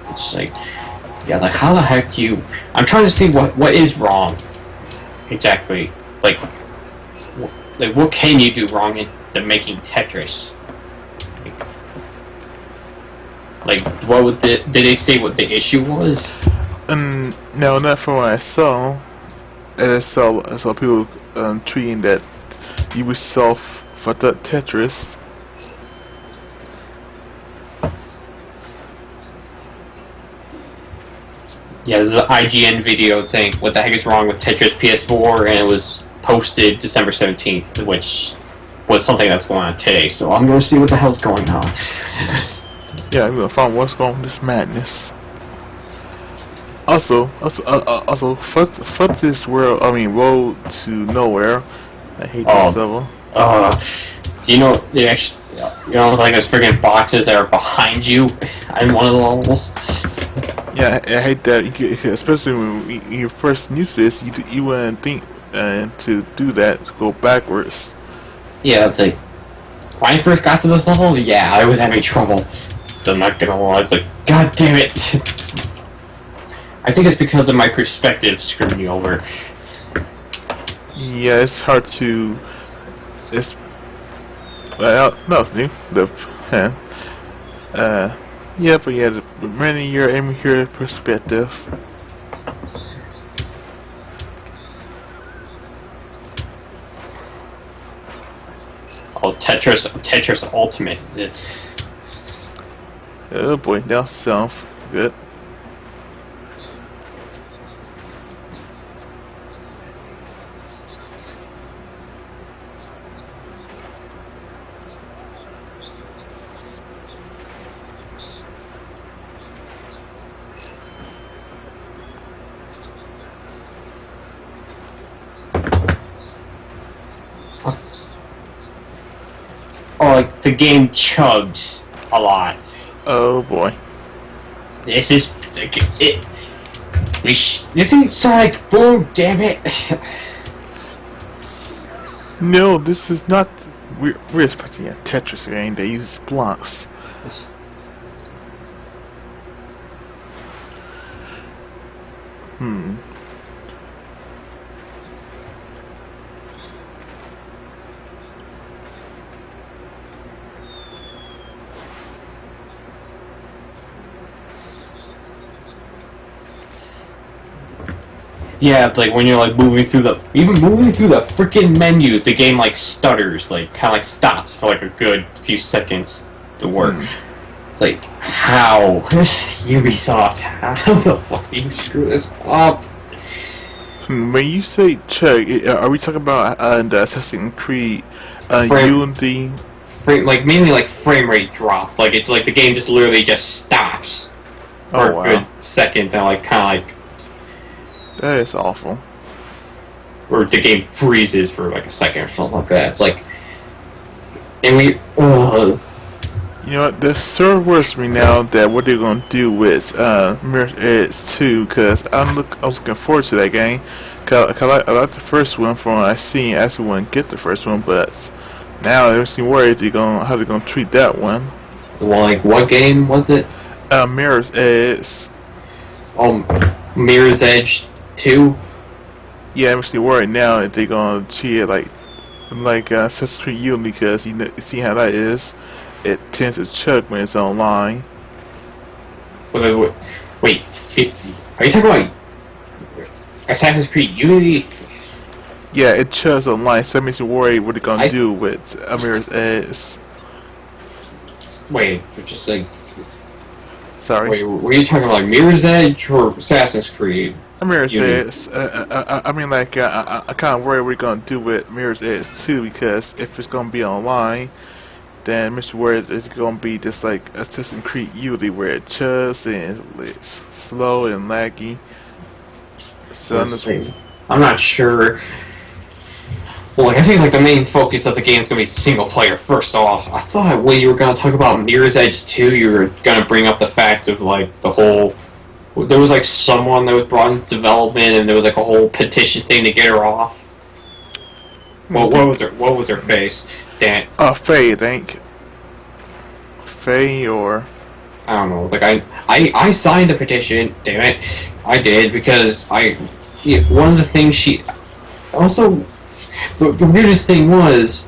It's like, yeah, like how the heck do you? I'm trying to see what is wrong. Exactly. Like what can you do wrong in making Tetris? Like what would did they say what the issue was? No, not from what I saw. I saw people tweeting that Ubisoft fucked up Tetris. Yeah, there's an IGN video saying what the heck is wrong with Tetris PS4, and it was posted December 17th, which was something that's going on today. So I'm going to see what the hell's going on. Yeah, I'm gonna find what's going on with this madness. Also, fuck this world. I mean, Road to Nowhere. I hate this level. Do you know they actually? Like those friggin' boxes that are behind you in one of the levels. Yeah, I hate that. Especially when you first knew this, you wouldn't think to do that, to go backwards. Yeah, it's like when I first got to this level, yeah, I was having trouble. I'm not gonna lie, it's like, god damn it! I think it's because of my perspective screwing me over. Yeah, it's hard to. It's. Well, no, it's new. Yeah, but yeah, the many year immature perspective. Oh, Tetris Ultimate. Oh boy, now self. Good. Oh, like the game chugs a lot. Oh boy. This is it. This ain't Sonic Boom, damn it! No, this is not. We're expecting a Tetris game that uses blocks. Yeah, it's like when you're like moving through the freaking menus, the game like stutters, like kind of like stops for like a good few seconds to work. It's like, how Ubisoft? How the fuck do you screw this up? When you say chug, are we talking about the Assassin's Creed Unity? Like mainly like frame rate drops. Like it's like the game just literally just stops for a good second, and like kind of like. That is awful. Or the game freezes for like a second or something like that. It's like, and we. You know what? There's so worries me now that what they're gonna do with Mirror Edge 2, because I was looking forward to that game. Cause I like the first one from what I seen. I actually want to get the first one, but now they're worried how they're gonna treat that one. Well, like what game was it? Mirror's Edge. Mirror's Edge 2. Yeah, I'm actually worried now if they're gonna treat it like Assassin's Creed Unity, because you see how that is. It tends to chug when it's online. Wait, are you talking about Assassin's Creed Unity? Yeah, it chugs online, so that makes me worry what they're gonna do with Mirror's Edge. Wait, just like... Sorry. Wait, were you talking about like Mirror's Edge or Assassin's Creed? Mirror's Edge. I mean, like, I kind of worry what we're gonna do with Mirror's Edge too, because if it's gonna be online, then Mr. Word is gonna be just like Assassin's Creed Unity, where it chugs and it's slow and laggy. So I'm not sure. Well, like, I think like the main focus of the game is gonna be single player. First off, I thought when you were gonna talk about Mirror's Edge 2, you were gonna bring up the fact of like the whole. There was like someone that was brought into development, and there was like a whole petition thing to get her off. Well, what was her face? Dan. Faye, I think. Faye or I don't know. Like I signed the petition. Damn it, I did because one of the things she also. The weirdest thing was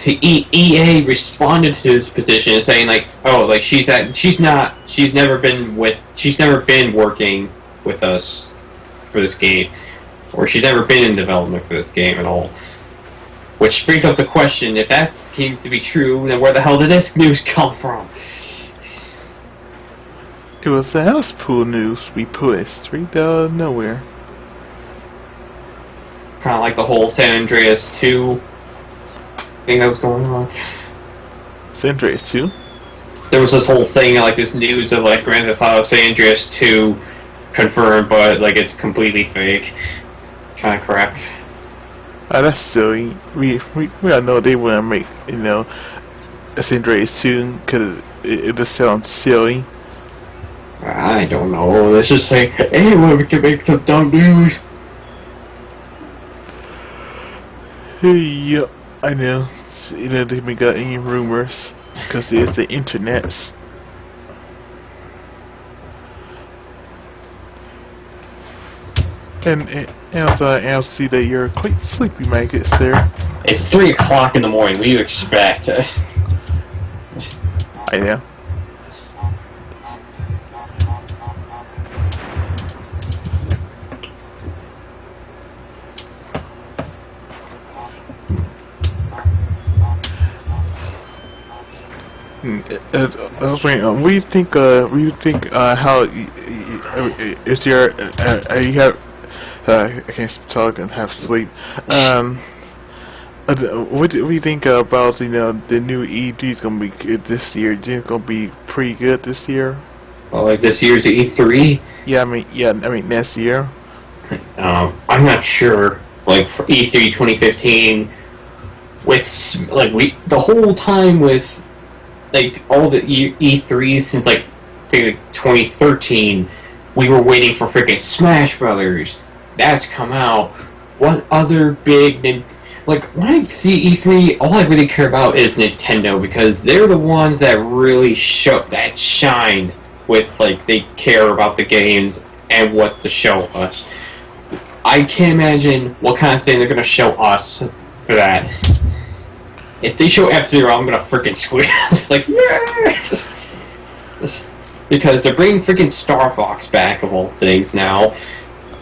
EA responded to this petition saying like, oh, like she's never been working with us for this game, or she's never been in development for this game at all. Which brings up the question: if that seems to be true, then where the hell did this news come from? it was the house pool news we put straight out of nowhere. Kind of like the whole San Andreas 2 thing that was going on. San Andreas 2? There was this whole thing, like this news of like Grand Theft Auto San Andreas 2 confirmed, but like it's completely fake. Kind of crap. That's silly. We all know they want to make, San Andreas 2, because it just sounds silly. I don't know. Let's just say, hey, we can make some dumb news. Yep, I know. They haven't got any rumors because it's the internet. And also, I see that you're quite sleepy, Maggot, sir. It's 3 o'clock in the morning. What do you expect? I know. I was wondering, what do you think? How is your? You have? I can't talk and have sleep. What do you think about the new E3 is gonna be good this year? Do you think it's gonna be pretty good this year? Well, like this year's E3. Yeah, I mean next year. I'm not sure. Like for E3 2015, with like the whole time with. Like all the E3s since like 2013, we were waiting for freaking Smash Brothers. That's come out. What other big like when I see E3, all I really care about is Nintendo because they're the ones that really shine with like they care about the games and what to show us. I can't imagine what kind of thing they're gonna show us for that. If they show F-Zero, I'm gonna freaking squeal. It's like, yes! Because they're bringing freaking Star Fox back, of all things, now.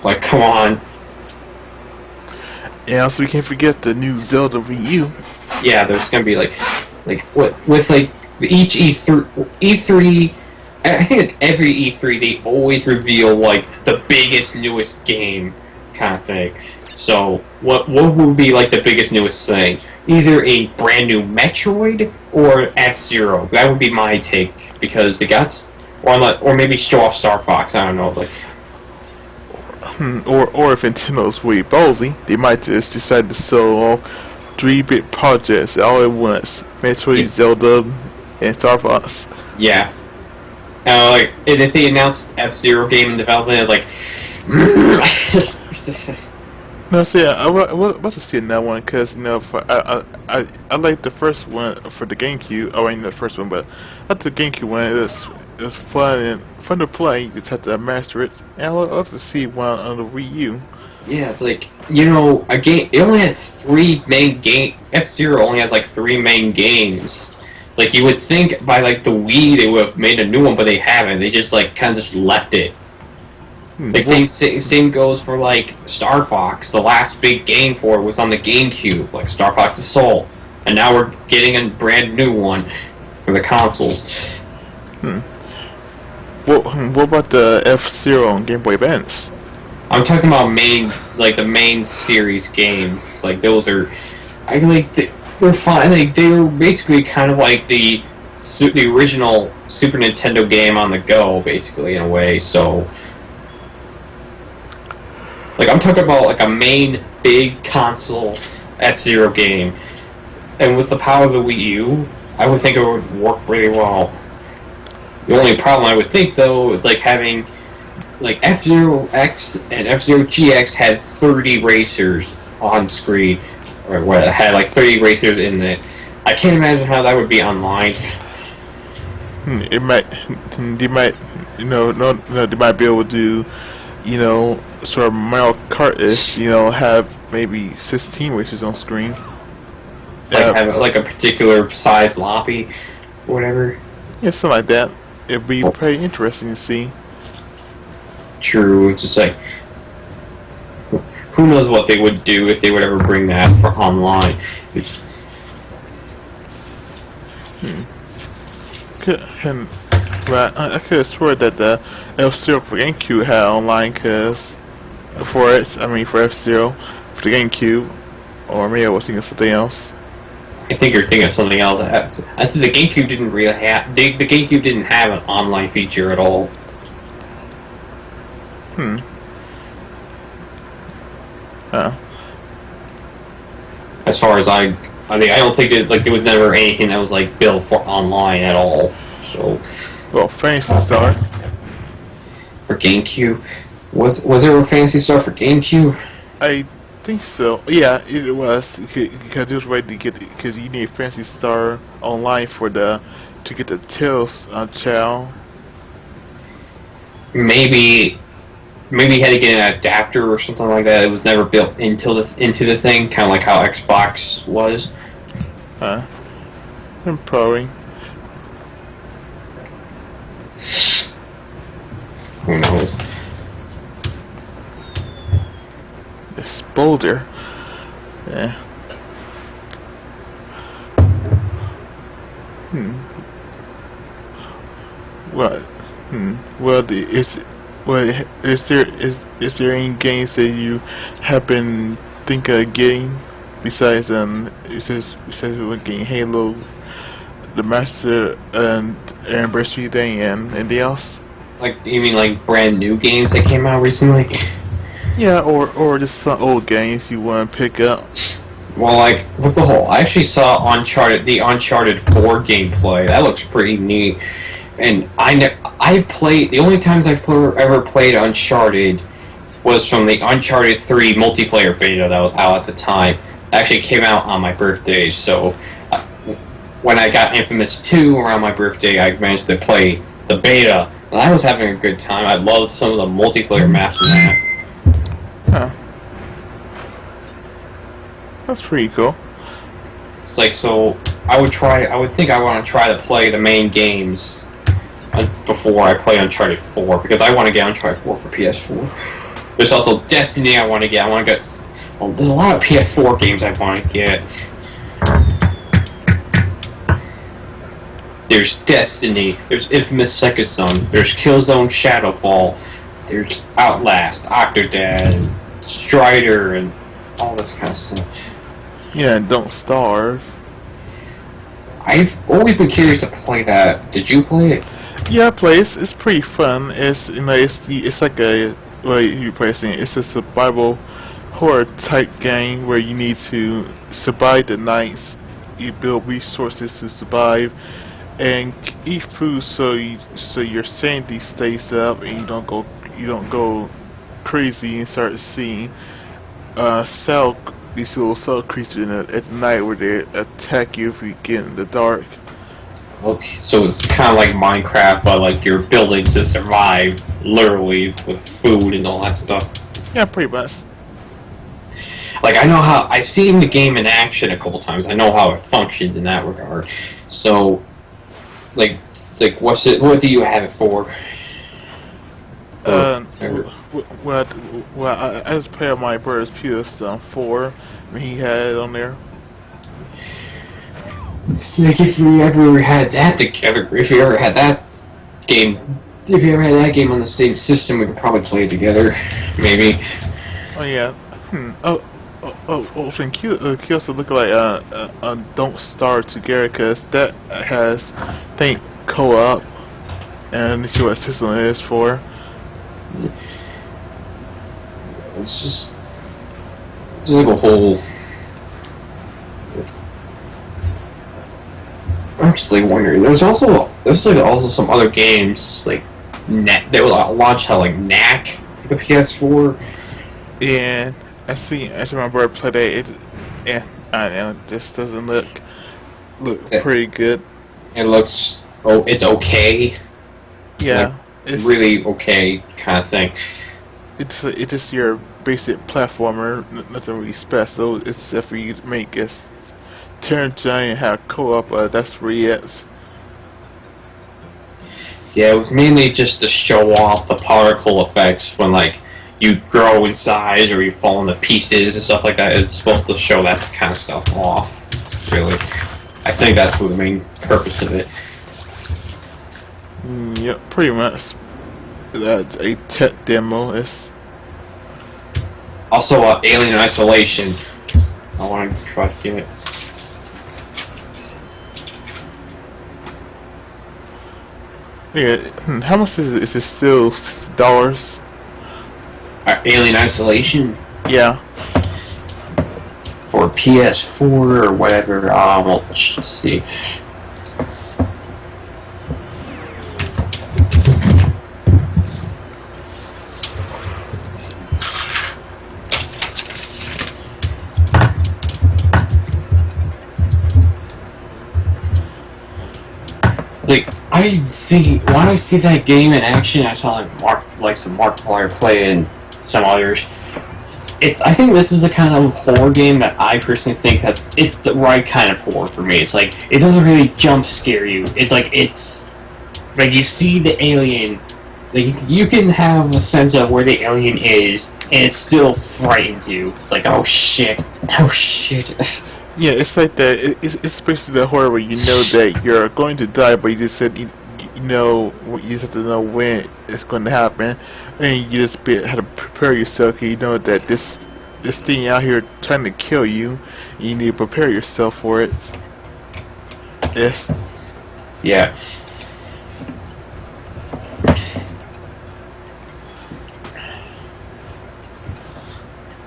Like, come on. And also, we can't forget the new Zelda Wii U. Yeah, there's gonna be, like what, with, like, each E3, I think like every E3, they always reveal, like, the biggest, newest game kind of thing. So, what would be, like, the biggest, newest thing? Either a brand new Metroid or F-Zero. That would be my take, because they got... Or maybe show off Star Fox, I don't know, like... Or if Nintendo's way ballsy, they might just decide to sell 3-bit projects all at once. Metroid, Zelda, and Star Fox. Yeah. Like, if they announced F-Zero game in development, like... No, see, I want to see another one because I like the first one for the GameCube. Oh, I mean the first one, but not the GameCube one. it's fun to play. You just have to master it. And I would love to see one on the Wii U. Yeah, it's like, a game. It only has three main game. F-Zero only has like three main games. Like you would think by like the Wii they would have made a new one, but they haven't. They just like kind of just left it. Like same goes for like Star Fox. The last big game for it was on the GameCube, like Star Fox Assault, and now we're getting a brand new one for the consoles. What about the F-Zero on Game Boy Advance? I'm talking about the main series games. Like those are, I like they're fine. Like they were basically kind of like the original Super Nintendo game on the go, basically in a way. So, like I'm talking about like a main big console F-Zero game, and with the power of the Wii U, I would think it would work really well. The only problem I would think though is like having like F-Zero X and F-Zero GX had 30 racers on screen, or what had like 30 racers in it. I can't imagine how that would be online. They might, they might be able to, sort of Mario Kart-ish, have maybe 16 racers on screen. Like have like a particular size lobby, or whatever. Yeah, something like that. It'd be pretty interesting to see. True. It's just like, who knows what they would do if they would ever bring that for online. I could have sworn that the F-Zero for GameCube had online, for F-Zero for the GameCube, or maybe I was thinking of something else. I think you're thinking of something else. I think the GameCube didn't really have the GameCube didn't have an online feature at all. As far as I don't think there was never anything that was like built for online at all. So, well, Phantasy Star for GameCube, was there a Phantasy Star for GameCube? I think so. Yeah, it was because it was ready to get because you need Phantasy Star online to get the Tails Chow. Maybe you had to get an adapter or something like that. It was never built into the thing, kind of like how Xbox was. Probably. Who knows? This boulder. Yeah. What? Well, is there any games that you have been thinking of getting besides getting Halo, the Master and Anniversary Day, and anything else? Like, you mean like brand new games that came out recently? Yeah, or just some old games you want to pick up. Well, like with I actually saw the Uncharted 4 gameplay. That looks pretty neat. And I played, the only times I've ever played Uncharted was from the Uncharted 3 multiplayer beta that was out at the time. It actually came out on my birthday, so when I got Infamous 2 around my birthday, I managed to play the beta, and I was having a good time. I loved some of the multiplayer maps in that. Huh. That's pretty cool. It's like, so I would think I want to try to play the main games before I play Uncharted 4, because I want to get Uncharted 4 for PS4. There's also Destiny I want to get. There's a lot of PS4 games I want to get. There's Destiny, there's Infamous Second Son, there's Killzone Shadowfall, there's Outlast, Octodad, Strider, and all this kind of stuff. Yeah, and Don't Starve. I've always been curious to play that. Did you play it? Yeah, I play. It's pretty fun. It's like a it's a survival horror type game where you need to survive the nights. You build resources to survive, and eat food so your sanity stays up and you don't go crazy and start seeing these little cell creatures at night where they attack you if you get in the dark. Okay, so it's kind of like Minecraft, but like you're building to survive, literally with food and all that stuff. Yeah, pretty much. Like I know how I've seen the game in action a couple times. I know how it functions in that regard. So, like, what's it? What do you have it for? Uh, Or- I just played on my brother's PS4 when he had it on there. It's like if we ever had that together, if we ever had that game, if you ever had that game on the same system, we could probably play it together. Maybe. Oh yeah. And Kyoto look like Don't Starve Together because that has, I think, co-op, and let's see what system it is for. It's just like a whole. I'm just like wondering. There's like also some other games like they were launched how like Knack for the PS4. And I see my brother play that. I know this doesn't look pretty good. It looks it's okay. Yeah, Like, it's really okay kind of thing. it's just your basic platformer, nothing really special. It's if you make it turn giant, have co-op. That's where he is. Yeah, it was mainly just to show off the particle effects when like you grow in size or you fall into pieces and stuff like that. It's supposed to show that kind of stuff off. Really, I think that's the main purpose of it. Yep, pretty much. That's a tech demo. It's Also, Alien Isolation. I want to try to get it. yeah. How much is it? Is it still $60? Alien Isolation Yeah. for PS4 or whatever. Well, let's see. Like when I see that game in action, I saw some Markiplier play and some others. I think this is the kind of horror game that I personally think that it's the right kind of horror for me. It's like it doesn't really jump scare you. It's like you see the alien, like you can have a sense of where the alien is, and it still frightens you. It's like oh shit. Yeah, it's like that. It's basically the horror where you know that you're going to die, but you just said you just have to know when it's going to happen, and you just have to prepare yourself. 'Cause you know that this thing out here trying to kill you, and you need to prepare yourself for it. Yes. Yeah.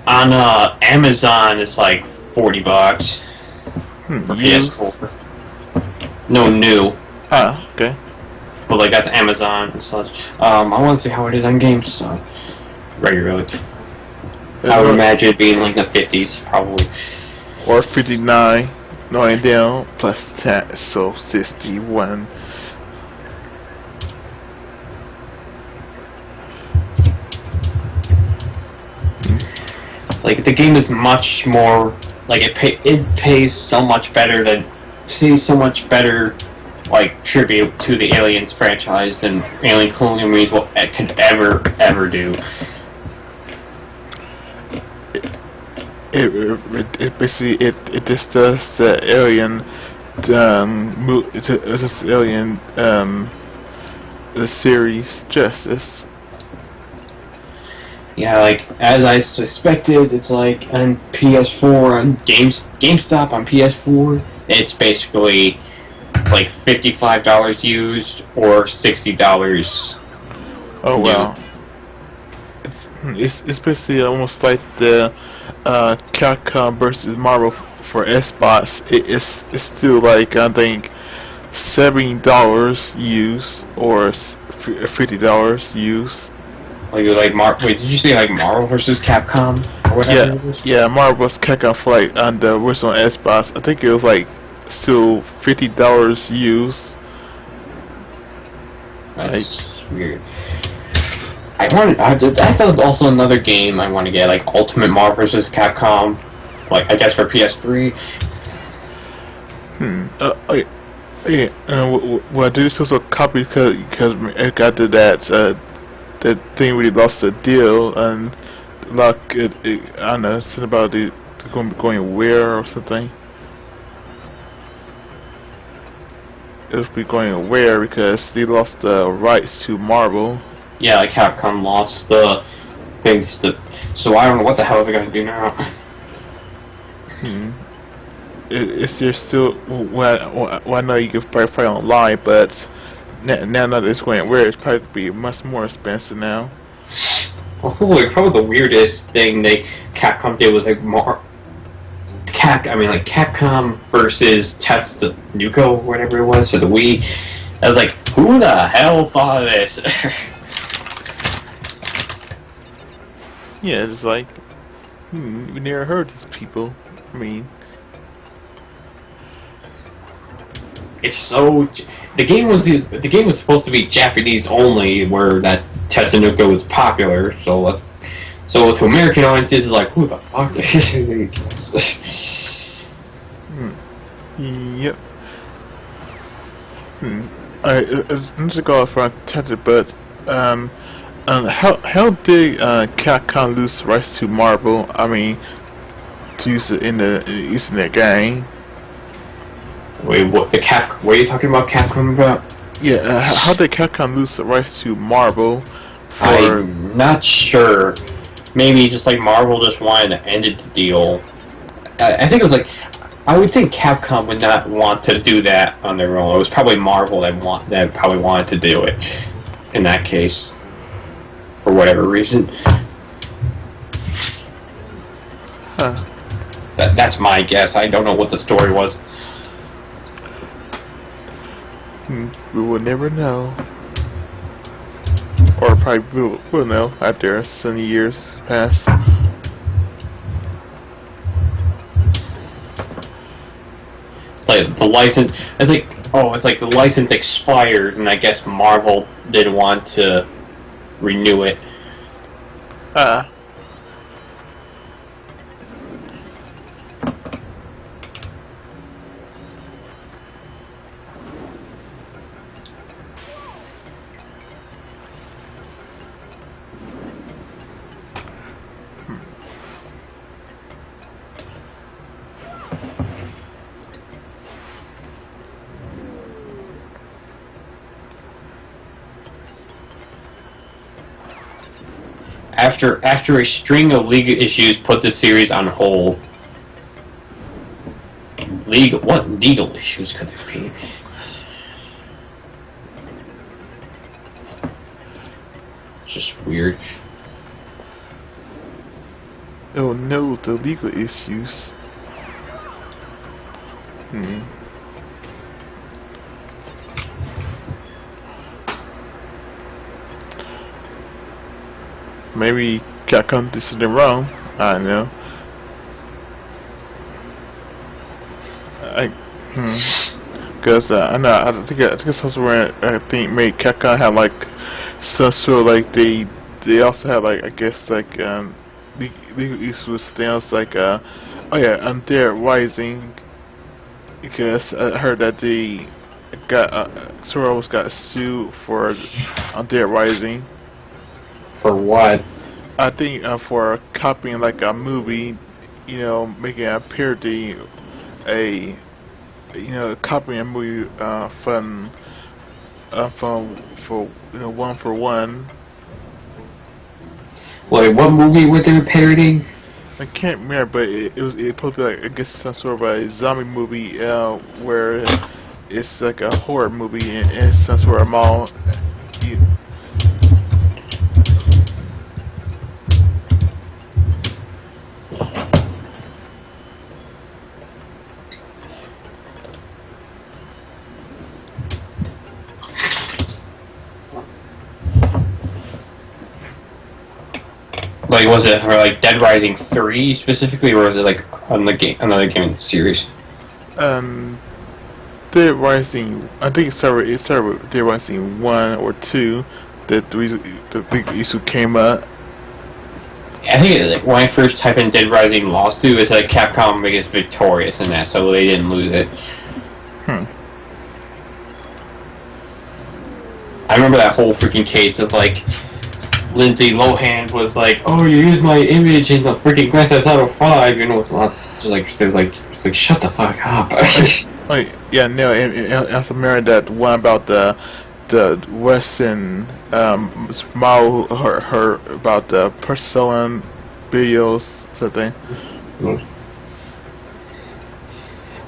On Amazon, it's like $40 for Used. PS4. No, new, Ah, okay. but like that's Amazon and such. I want to see how it is on GameStop regularly. I would imagine it being like the 50s, probably. Or 59, going down plus tax, so 61. Like the game is much more like it pays so much better than sees so much better like tribute to the Aliens franchise than Alien Colonial Marines will could ever do. It basically it just does the alien this alien the series justice. Yeah, like as I suspected, it's like on PS4 on GameStop on PS4. It's basically like $55 used or $60. Oh wow. It's basically almost like the Capcom versus Marvel for Xbox. It's still like I think $70 used or $50 used. Like wait, did you say like Marvel versus Capcom or whatever? Yeah, Marvel vs. Capcom for like on the original Xbox. I think it was like still $50 used That's weird. That's also another game I want to get, like Ultimate Marvel vs. Capcom, like I guess for PS3. Yeah. Well, I do also copy because it got to that thing where he lost the deal and like I don't know something about the going where or something. It would be going where because they lost the rights to Marvel. Yeah, like Capcom lost the things that. So I don't know what the hell they're gonna do now. Is there still? Well, I know you can probably play online, but now that it's going where, it's probably be much more expensive now. Also, like probably the weirdest thing Capcom did was like Capcom versus Tatsunoko, whatever it was for the Wii. I was like, who the hell thought of this? Yeah, it's like, we never heard these people. I mean, It's so. The game was supposed to be Japanese only, where that Tatsunoko was popular. So to American audiences, it's like, who the fuck? yep. I'm just going for a but how did Capcom lose rights to Marvel? I mean, to use it in their game. Wait, what? What are you talking about? Capcom about? Yeah, how did Capcom lose the rights to Marvel? I'm not sure. Maybe just like Marvel just wanted to end the deal. I think it was like, I would think Capcom would not want to do that on their own. It was probably Marvel that probably wanted to do it in that case, for whatever reason. Huh. That's my guess. I don't know what the story was. We will never know. Or probably we'll know after some years pass. Like the license, it's like the license expired, and I guess Marvel didn't want to renew it. After a string of legal issues put the series on hold. What legal issues could there be? It's just weird. Oh no, the legal issues. Maybe Capcom did something wrong. I don't know. Because I know I think it's also where I think maybe Capcom had like some sort of like they also had like I guess like legal issues with something else like Undead Rising, because I heard that they got Sora almost got sued for Undead Rising. For what? I think for copying like a movie, making a parody, copying a movie from for One for One. Wait, what movie were they parodying? I can't remember, but it was supposed to be like I guess some sort of a zombie movie where it's like a horror movie and some sort of mall. Like, was it for like Dead Rising 3 specifically, or was it like on the game, another game in the series? Dead Rising. I think it started with Dead Rising 1 or 2 that the issue came up. I think like, when I first typed in Dead Rising lawsuit, it said Capcom is victorious in that, so they didn't lose it. I remember that whole freaking case of like Lindsay Lohan was like, "Oh, you used my image in the freaking Grand Theft Auto 5." You know, it's not just like they're like, it's like shut the fuck up. Like, yeah, no, and I also remember that one about the Western model her about the porcelain videos something.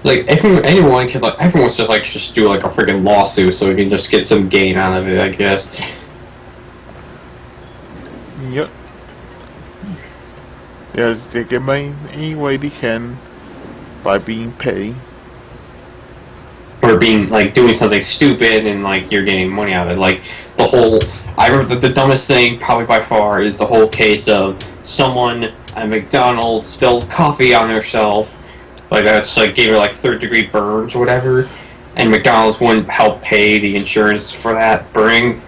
Like anyone can like everyone's just do like a freaking lawsuit so we can just get some gain out of it, I guess. Yep. Yeah, they get money any way they can by being petty. Or being like doing something stupid and like you're getting money out of it. Like the whole I remember the dumbest thing probably by far is the whole case of someone at McDonald's spilled coffee on their shelf. Like that's like gave her like third-degree burns or whatever, and McDonald's wouldn't help pay the insurance for that burning.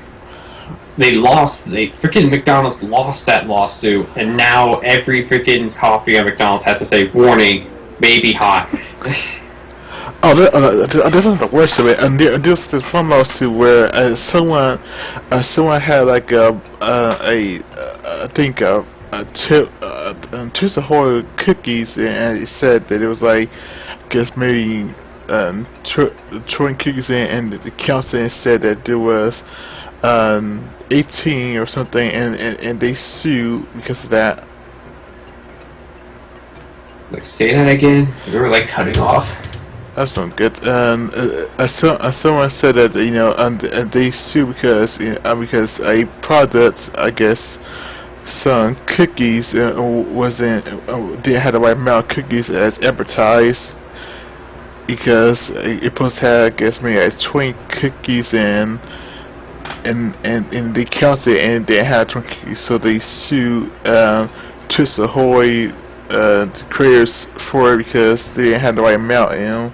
They freaking McDonald's lost that lawsuit, and now every freaking coffee at McDonald's has to say, "Warning, may be hot." Oh, that's not the worst of it. And there's this one lawsuit where someone had like I think a chip, Chips Ahoy cookies, and it said that it was like, I guess maybe throwing cookies in, and the council said that there was 18 or something, and they sued because of that. Like say that again. You were like cutting off. That's not good. Someone said that they sue because a product, I guess, some cookies wasn't didn't have the right amount of cookies as advertised, because it supposed to have, I guess, maybe like 20 cookies and they counted and they had 20 cookies, so they sued Chips Ahoy creators for it because they didn't have the right amount,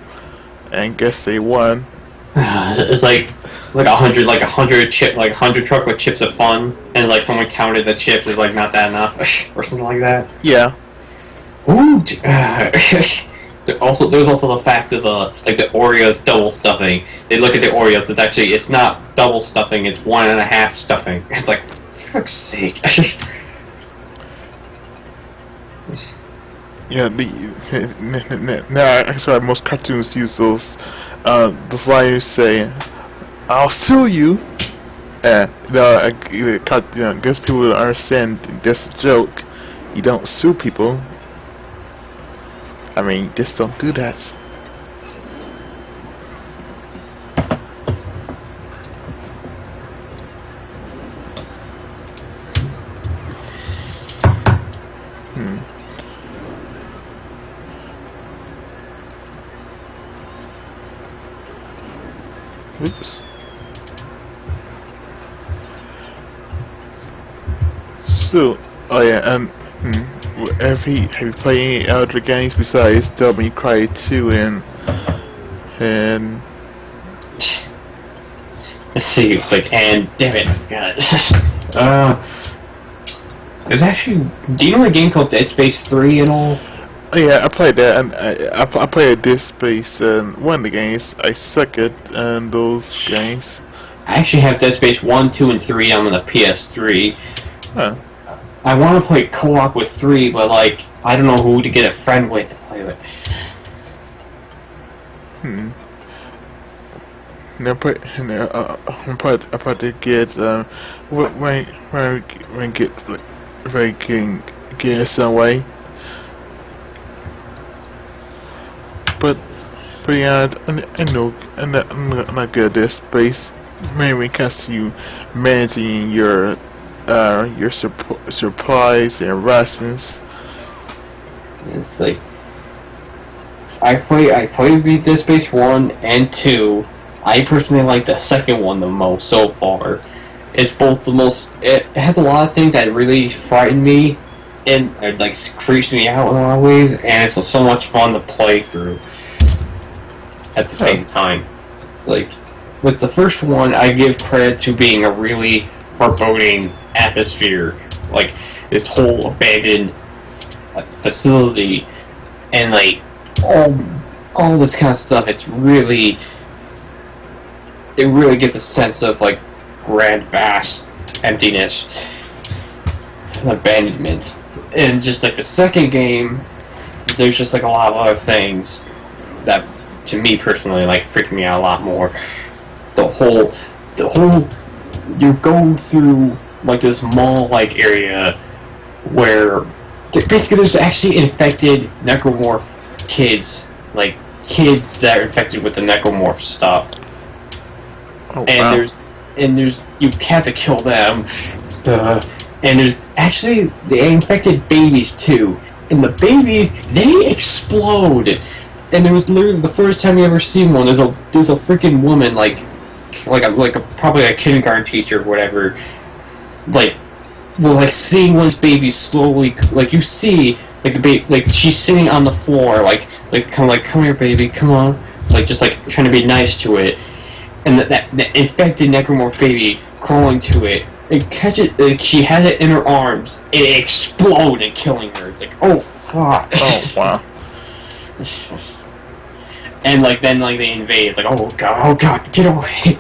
and guess they won. It's like 100 chocolate chips of fun, and like someone counted the chips is like not that enough or something like that. Yeah. Ooh. There's also the fact of the Oreos double stuffing. They look at the Oreos. It's not double stuffing. It's 1.5 stuffing. It's like, for fuck's sake. Yeah, now I saw most cartoons use those lines say, "I'll sue you." I guess people don't understand that's a joke. You don't sue people. I mean, just don't do that. Oops. So, oh yeah, have you played any other games besides Devil May Cry 2 and let's see, it's like, and damn it, I forgot. There's actually, do you know a game called Dead Space 3 and all? Oh yeah, I played that, and I played Dead Space, and one of the games, I suck at those games. I actually have Dead Space 1, 2, and 3 on the PS3. Huh. I want to play co-op with 3, but like, I don't know who to get a friend with to play with. I probably get when get some way. But yeah, I know I'm not good at this space. Mainly when it comes to you managing your supplies and rations. It's like I played Dead Space 1 and 2. I personally like the second one the most so far. It's both the most. It has a lot of things that really frighten me and it like creeps me out in a lot of ways, and it's so much fun to play through at the same time. Like, with the first one, I give credit to being a really foreboding atmosphere. Like, this whole abandoned facility, and like all this kind of stuff. It really gives a sense of like grand, vast emptiness, and abandonment. And just like the second game, there's just like a lot of other things that, to me personally, like freak me out a lot more. The whole, you're going through like this mall-like area where basically there's actually infected necromorph kids, like kids that are infected with the necromorph stuff. Oh, And wow. there's you have to kill them. And there's actually the infected babies too. And the babies, they explode. And it was literally the first time you ever seen one. There's a freaking woman like a probably a kindergarten teacher or whatever, like was like seeing one of these babies slowly, like you see like a baby, like she's sitting on the floor, like kind of like, come here baby, come on, like just like trying to be nice to it, and that infected necromorph baby crawling to it and catch it, like she has it in her arms and it exploded, killing her. It's like, oh fuck. Oh, wow. And like then like they invade. It's like, oh god, get away.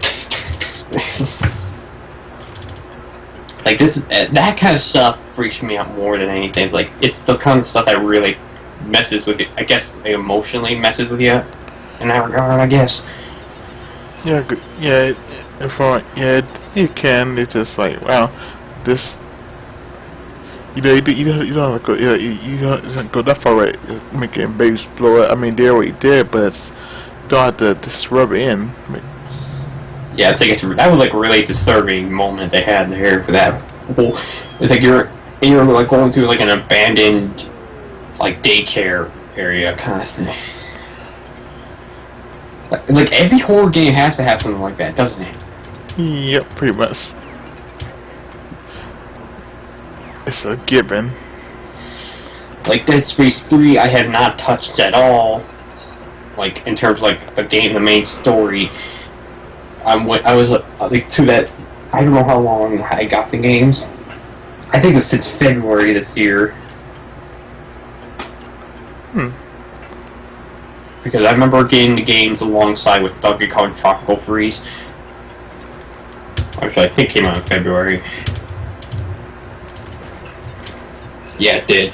Like this, that kind of stuff freaks me out more than anything. Like it's the kind of stuff that really messes with you. I guess emotionally messes with you in that regard. I guess. Yeah, good. Yeah, it can. It's just like, wow, this. You don't go. Yeah, you don't go that far, right? Making babies blow up. I mean, they're already dead, but you don't have to just rub it in. I mean, Yeah, it's like that was like a really disturbing moment they had there for that whole. It's like you're like going through like an abandoned like daycare area kind of thing. Like every horror game has to have something like that, doesn't it? yep, pretty much. It's a given. Like Dead Space 3, I have not touched at all. Like in terms of like the main story. I was like to that. I don't know how long I got the games. I think it was since February this year. Because I remember getting the games alongside with Donkey Kong Tropical Freeze. Actually, I think it came out in February. Yeah, it did.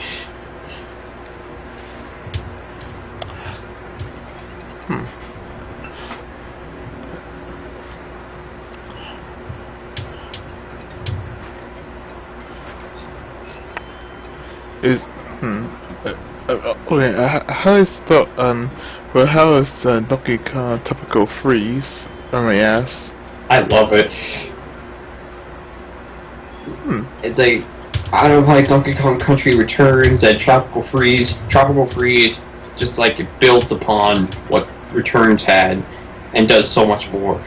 Is okay. How is the well? How is Donkey Kong Tropical Freeze? I may ask. I love it. It's like, I don't know, like Donkey Kong Country Returns and Tropical Freeze. Tropical Freeze, just like it builds upon what Returns had, and does so much more.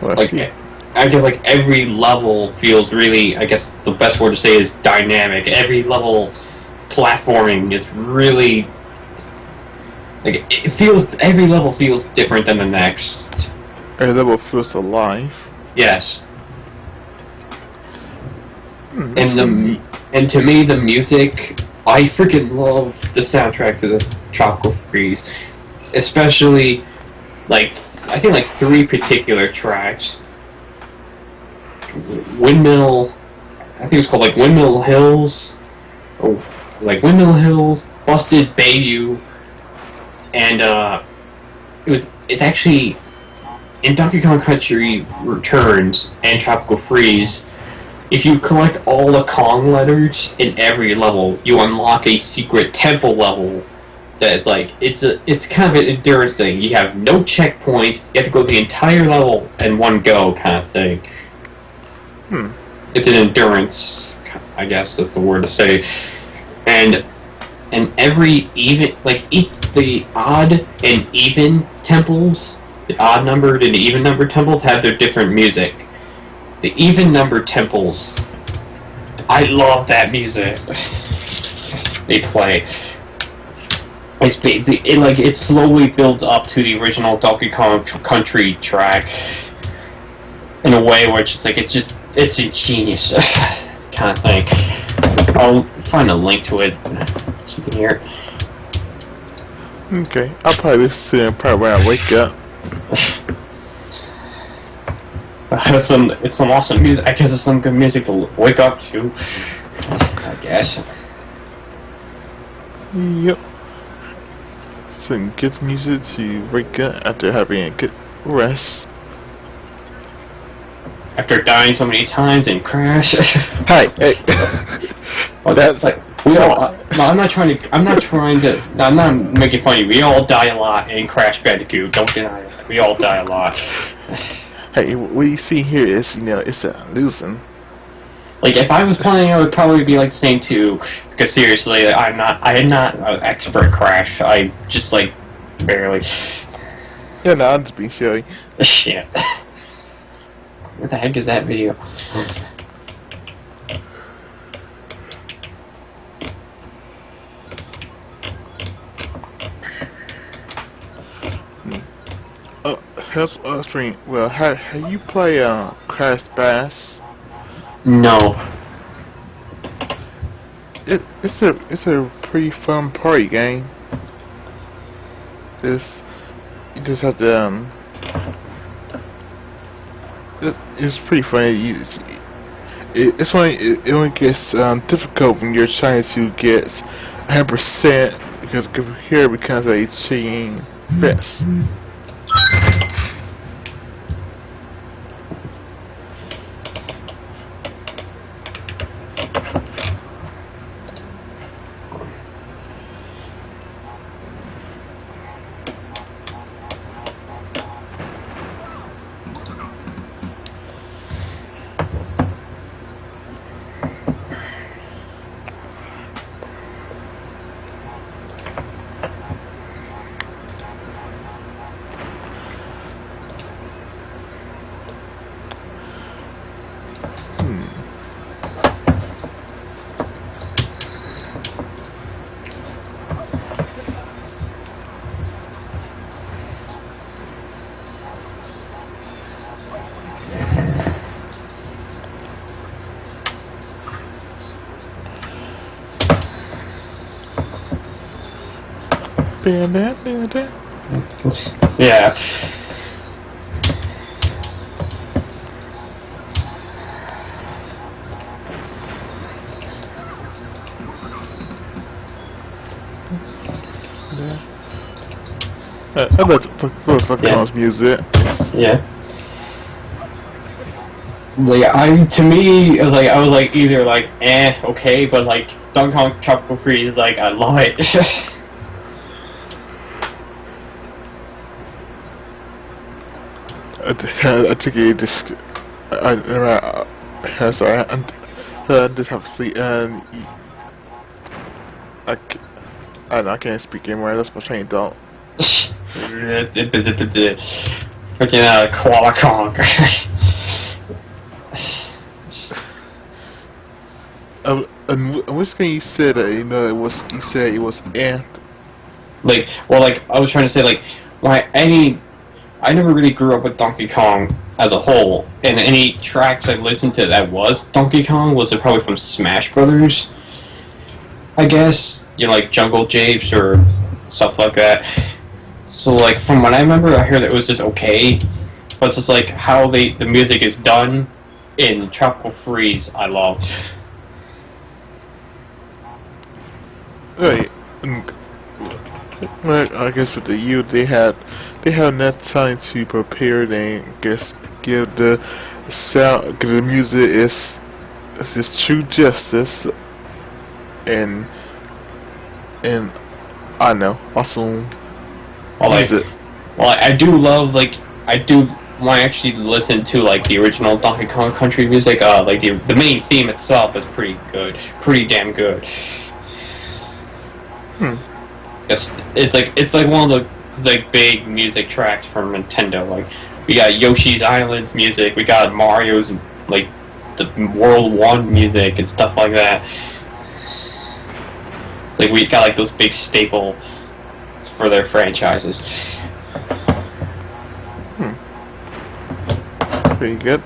Well, Like, I guess like every level feels really, I guess the best word to say is dynamic. Every level platforming is really, like every level feels different than the next. every level feels alive. Yes. That's And to me, the music, I freaking love the soundtrack to the Tropical Freeze, especially like I think like 3 particular tracks. Windmill, I think it's called like Windmill Hills, or like Windmill Hills, Busted Bayou, and it's actually in Donkey Kong Country Returns and Tropical Freeze. If you collect all the Kong letters in every level, you unlock a secret temple level. That like it's kind of an endurance thing. You have no checkpoints. You have to go the entire level in one go, kind of thing. It's an endurance, I guess that's the word to say. And every even the odd and even temples, the odd numbered and the even numbered temples have their different music. The even numbered temples, I love that music they play. it slowly builds up to the original Donkey Kong Country track in a way where it's ingenious kind of thing. I'll find a link to it so you can hear it. Okay, I'll probably listen to it probably when I wake up. It's some awesome music. I guess it's some good music to wake up to. I guess. Yep. Some good music to wake up after having a good rest. After dying so many times and crash. Hey. Well, that's like we all. No, I'm not trying to. I'm not making fun of you. We all die a lot in Crash Bandicoot. Don't deny it. We all die a lot. Hey, what you see here is, it's a losing. Like, if I was playing, I would probably be like the same too. Because seriously, I'm not an expert Crash. I just like barely. Yeah, no, I'm just being silly. Shit. What the heck is that video? Here's a stream. Well, have you play Crash Bass? No. It's a pretty fun party game. You just have to it's pretty funny. It only gets difficult when you're trying to get 100% because here it becomes a cheating best. Yeah. I love Kong's music. Yeah. To me, I was like either like okay, but like Donkey Kong Tropical Freeze, like I love it. I think it just sorry, I just have to see I can't speak anymore. That's my train don't. Freaking Koala Kong. And which game you said that you said it was Ant. I was trying to say I never really grew up with Donkey Kong as a whole, and any tracks I listened to that was Donkey Kong was probably from Smash Brothers, I guess. Like Jungle Japes or stuff like that. So, like, from what I remember, I heard it was just okay, but it's just like how the music is done in Tropical Freeze, I love. Right. Well, I guess with the youth, they have enough time to prepare and give the sound, give the music its true justice, and I know awesome music. I do love I do want to actually listen to the original Donkey Kong Country music. The main theme itself is pretty good, pretty damn good. It's like one of the big music tracks from Nintendo. Like we got Yoshi's Island music, we got Mario's the World 1 music and stuff like that. It's like we got those big staple for their franchises. Pretty good.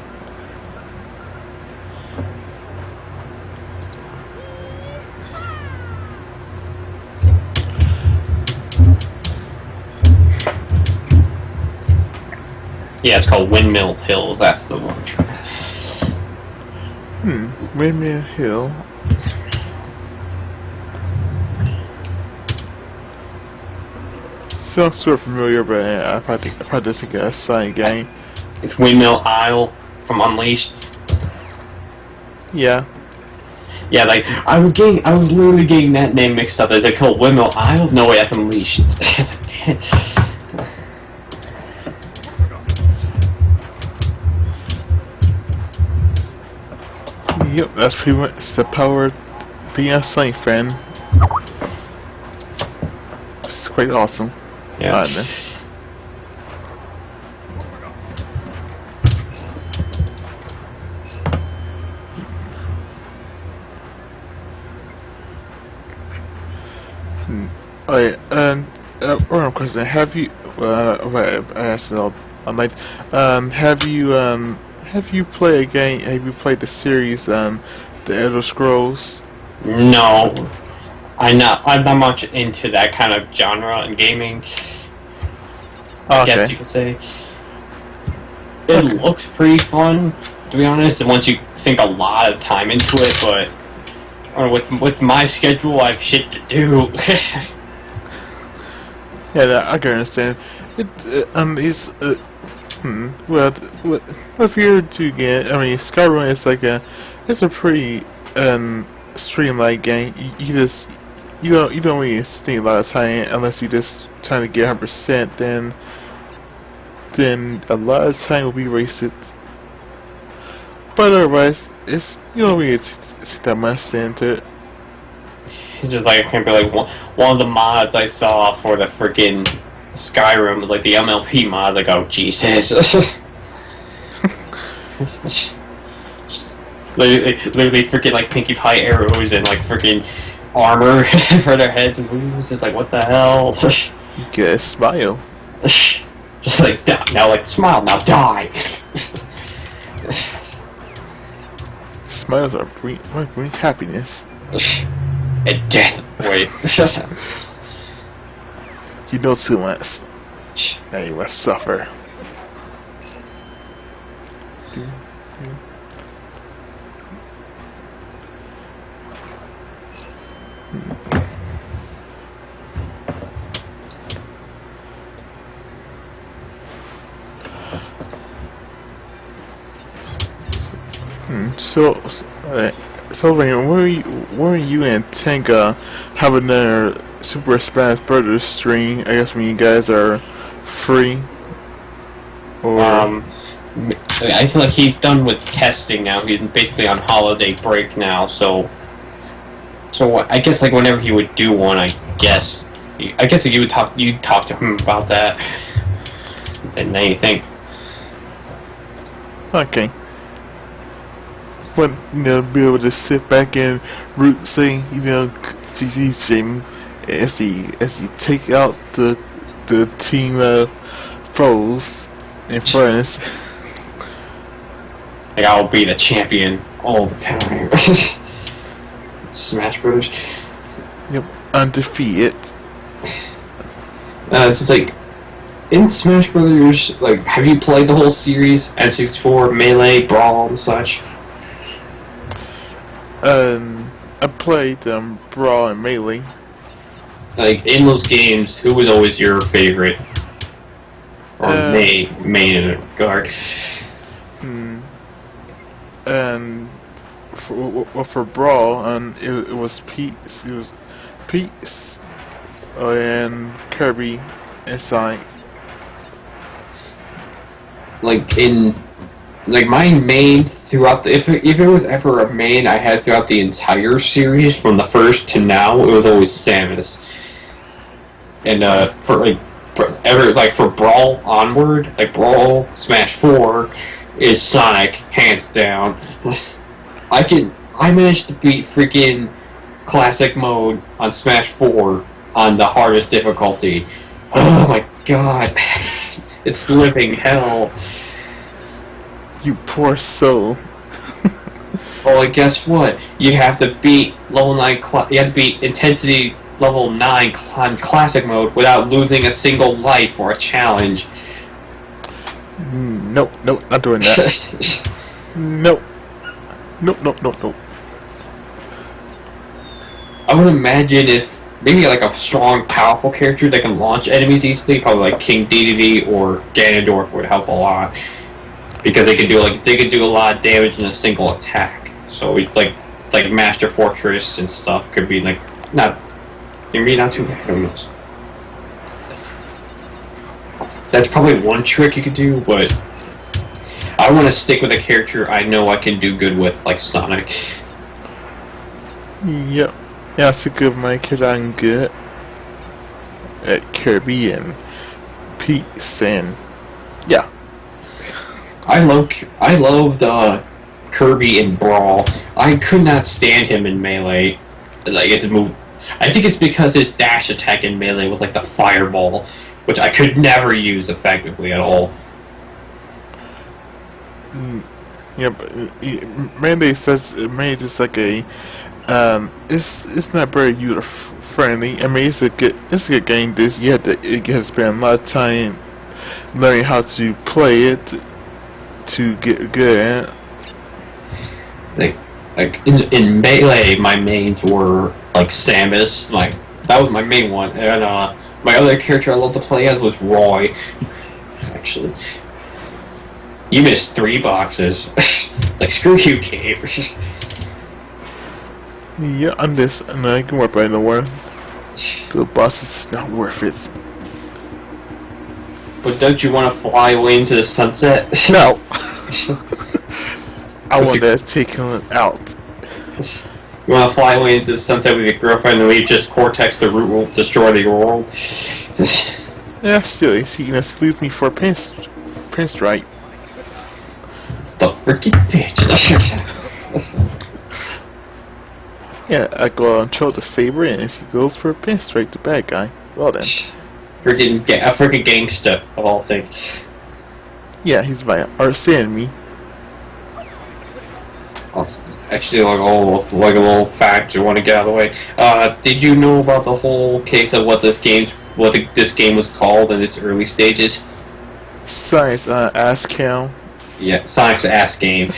Yeah, it's called Windmill Hills. That's the one. Windmill Hill. Sounds sort of familiar, but I probably just think a side game. It's Windmill Isle from Unleashed. Yeah. Yeah, like I was literally getting that name mixed up. Is it called Windmill Isle? No way, that's Unleashed. Yep, that's pretty much the power of being a Sonic fan. It's quite awesome. Yeah. Alright, and one question: have you? I asked it all. I'm like, have you played a game? Have you played the series, The Elder Scrolls? No, I'm not much into that kind of genre in gaming. I guess you could say. It looks pretty fun, to be honest. And once you sink a lot of time into it, but with my schedule, I have shit to do. Yeah, I can understand. Well, if you're to get, I mean, Skyrim is it's a pretty streamlined game. You don't really spend a lot of time unless you just trying to get 100%. Then a lot of time will be wasted. But otherwise, you don't really see that much into it. It's just like I can't be like one of the mods I saw for the freaking Skyrim, like the MLP mod. Like, oh Jesus! literally freaking like Pinkie Pie arrows and like freaking armor for their heads and moves. It's like, what the hell? You get a smile. Just like now, like smile now, die. Smiles are bring happiness. And death. Wait. You know too much. Now you must suffer. So were you and Tenga having another Super Smash Brothers stream? I guess when you guys are free. Or I feel like he's done with testing now. He's basically on holiday break now. So I guess like whenever he would do one, I guess you'd talk to him about that and anything. Okay. But be able to sit back and root, say, to him as you take out the team foes and friends. Like, I'll be the champion all the time. Smash Brothers. Yep, undefeated. It's just like in Smash Brothers. Like, have you played the whole series? N64, Melee, Brawl, and such. I played Brawl and Melee. Like, in those games, who was always your favorite? Or main guard? And for Brawl, it was Pete. It was Pete and Kirby and Sonic. Like my main throughout if it was ever a main I had throughout the entire series from the first to now, it was always Samus. And for Brawl onward, like Brawl, Smash 4 is Sonic, hands down. I managed to beat freaking classic mode on Smash 4 on the hardest difficulty Oh my god. It's living hell. You poor soul. Well, guess what? You have to beat level 9. You have to beat intensity level 9 on classic mode without losing a single life or a challenge. Nope, not doing that. Nope. Nope. I would imagine if maybe like a strong, powerful character that can launch enemies easily, probably like King Dedede or Ganondorf would help a lot because they could do a lot of damage in a single attack. So like Master Fortress and stuff could be like maybe not too bad. Who knows? That's probably one trick you could do, but I want to stick with a character I know I can do good with, like Sonic. Yep. Yeah, that's a good one because I'm good at Kirby and Peace and yeah. I loved Kirby in Brawl. I could not stand him in Melee. Like his move, I think it's because his dash attack in Melee was like the fireball, which I could never use effectively at all. Yeah, but Melee says Melee is like a it's not very user friendly. I mean, it's a good game. You have to spend a lot of time learning how to play it to get good at it. Like in Melee, my mains were like Samus. Like that was my main one, and my other character I loved to play as was Roy. Actually, you missed 3 boxes. It's like screw you, Gabe. Yeah, I can work by no more. The boss is not worth it. But don't you want to fly away into the sunset? No. I want that taken out. You want to fly away into the sunset with your girlfriend and leave just Cortex the root will destroy the world? Yeah, still, you see, this leaves me for a pinstripe. The freaking bitch. Yeah, I go and throw the saber and he goes for a pinstripe, the bad guy. Well then. A freaking gangster of all things. Yeah, he's my arch enemy. Actually, like a little fact I want to get out of the way. Did you know about the whole case of what this game was called in its early stages? Science, ass count. Yeah, Sonic's ass game.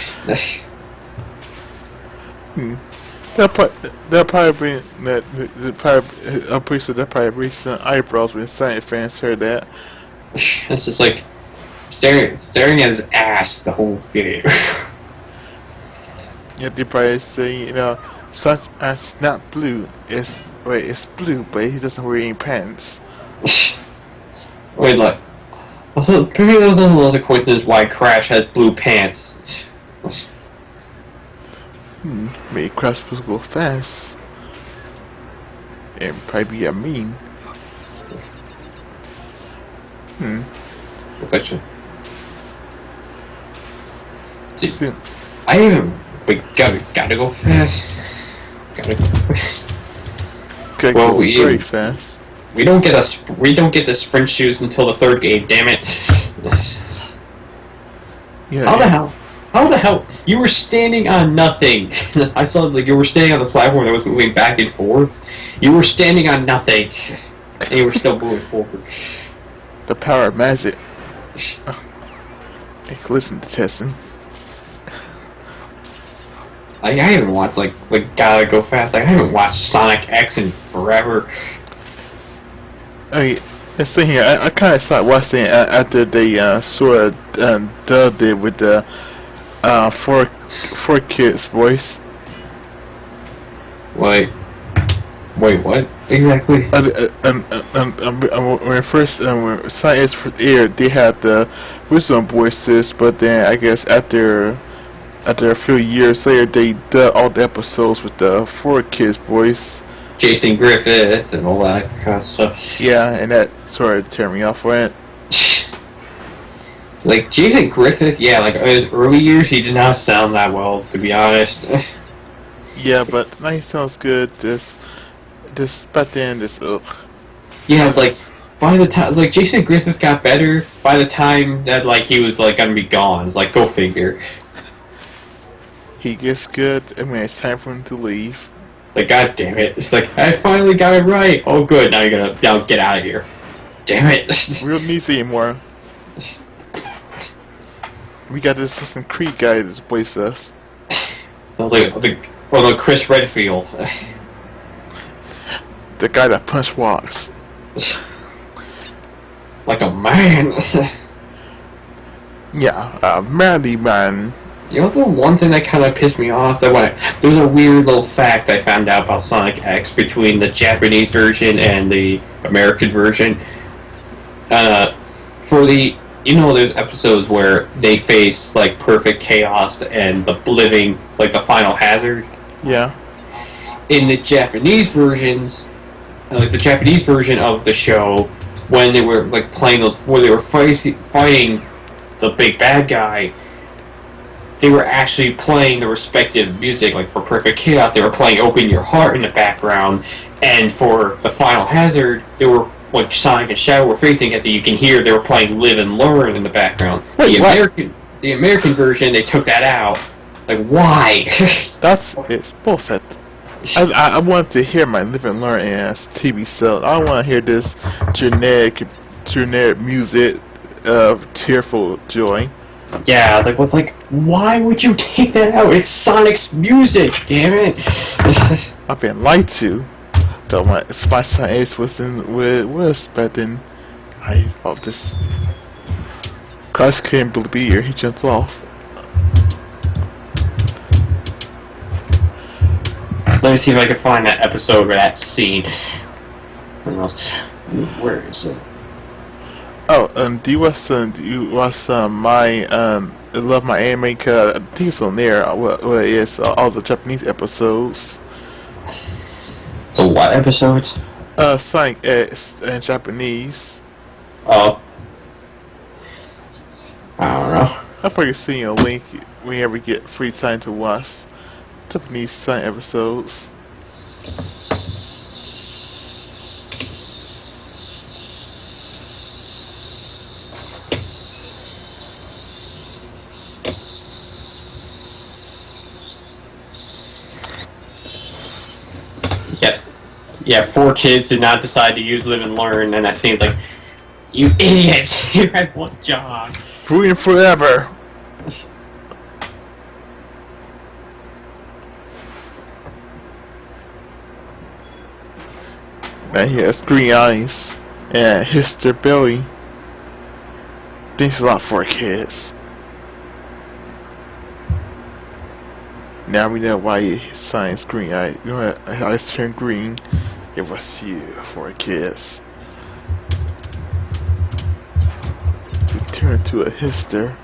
They'll probably I'm pretty sure they'll probably raise some eyebrows when science fans heard that. It's just like staring at his ass the whole game. Yeah, they probably say, Sonic's ass is not blue. It's blue, but he doesn't wear any pants. Wait, look. Also, maybe there's a coincidence why Crash has blue pants. Maybe Crash will go fast. And probably be a meme. It's actually. See, I even. We gotta go fast. Gotta go fast. Go very fast. We don't get the sprint shoes until the 3rd game. Damn it! Yeah. How the hell? You were standing on nothing. I saw like you were standing on the platform that was moving back and forth. You were standing on nothing, and you were still moving forward. The power of magic. Listen to testing. I haven't watched like Gotta Go Fast. I haven't watched Sonic X in forever. Let's see here. I kind of started watching it after they sort of dubbed it with the four kids voice. Wait, what exactly? When Science aired, they had the original voices, but then I guess after a few years later, they dubbed all the episodes with the 4 kids voice. Jason Griffith and all that kind of stuff. Yeah, and that sort of turned me off on it. Like Jason Griffith, yeah, like in his early years, he did not sound that well, to be honest. Yeah, but now he sounds good. But then ugh. Yeah, it's like, by the time, like, Jason Griffith got better by the time that, like, he was, like, gonna be gone. It's like, go figure. He gets good, and when it's time for him to leave. Like, god damn it. It's like, I finally got it right. Oh, good. Now you're gonna, now get out of here. Damn it. We don't need you anymore. We got this Assassin's Creed guy that's voiced us. The Chris Redfield. The guy that punch walks. Like a man. Yeah, a manly man. You know, the one thing that kind of pissed me off, there was a weird little fact I found out about Sonic X between the Japanese version and the American version. For the, you know, there's episodes where they face, like, perfect chaos and the living, like, the final hazard. Yeah. In the Japanese versions, like, the Japanese version of the show, when they were, like, playing those, where they were fighting the big bad guy, they were actually playing the respective music. Like, for Perfect Chaos, they were playing Open Your Heart in the background, and for the Final Hazard, they were, like, Sonic and Shadow were facing it, that you can hear they were playing Live and Learn in the background. Wait, The American version, they took that out. Like, why? It's bullshit. I want to hear my Live and Learn as TV show. I don't want to hear this generic music of tearful joy. Yeah, like, with, like, why would you take that out? It's Sonic's music, damn it. I've been lied to. Though my Son Ace was, but then I thought this. Crash couldn't believe it. He jumped off. Let me see if I can find that episode or that scene. Where is it? Oh, do you watch my I love my anime? Cause I think it's on there. Well, it's all the Japanese episodes. So what episodes? Sonic X in Japanese. Oh. I don't know. I'll probably see a link whenever you get free time to watch Japanese Sonic episodes. Yep. Yeah, 4 kids did not decide to use Live and Learn, and that seems like, you idiots! You had one job. Free and forever. Now he has green eyes and Hister belly. Thanks a lot for kids. Now we know why his sign's green eyes. You know what? Eyes turned green. It was you for kids. You turn to a Hister.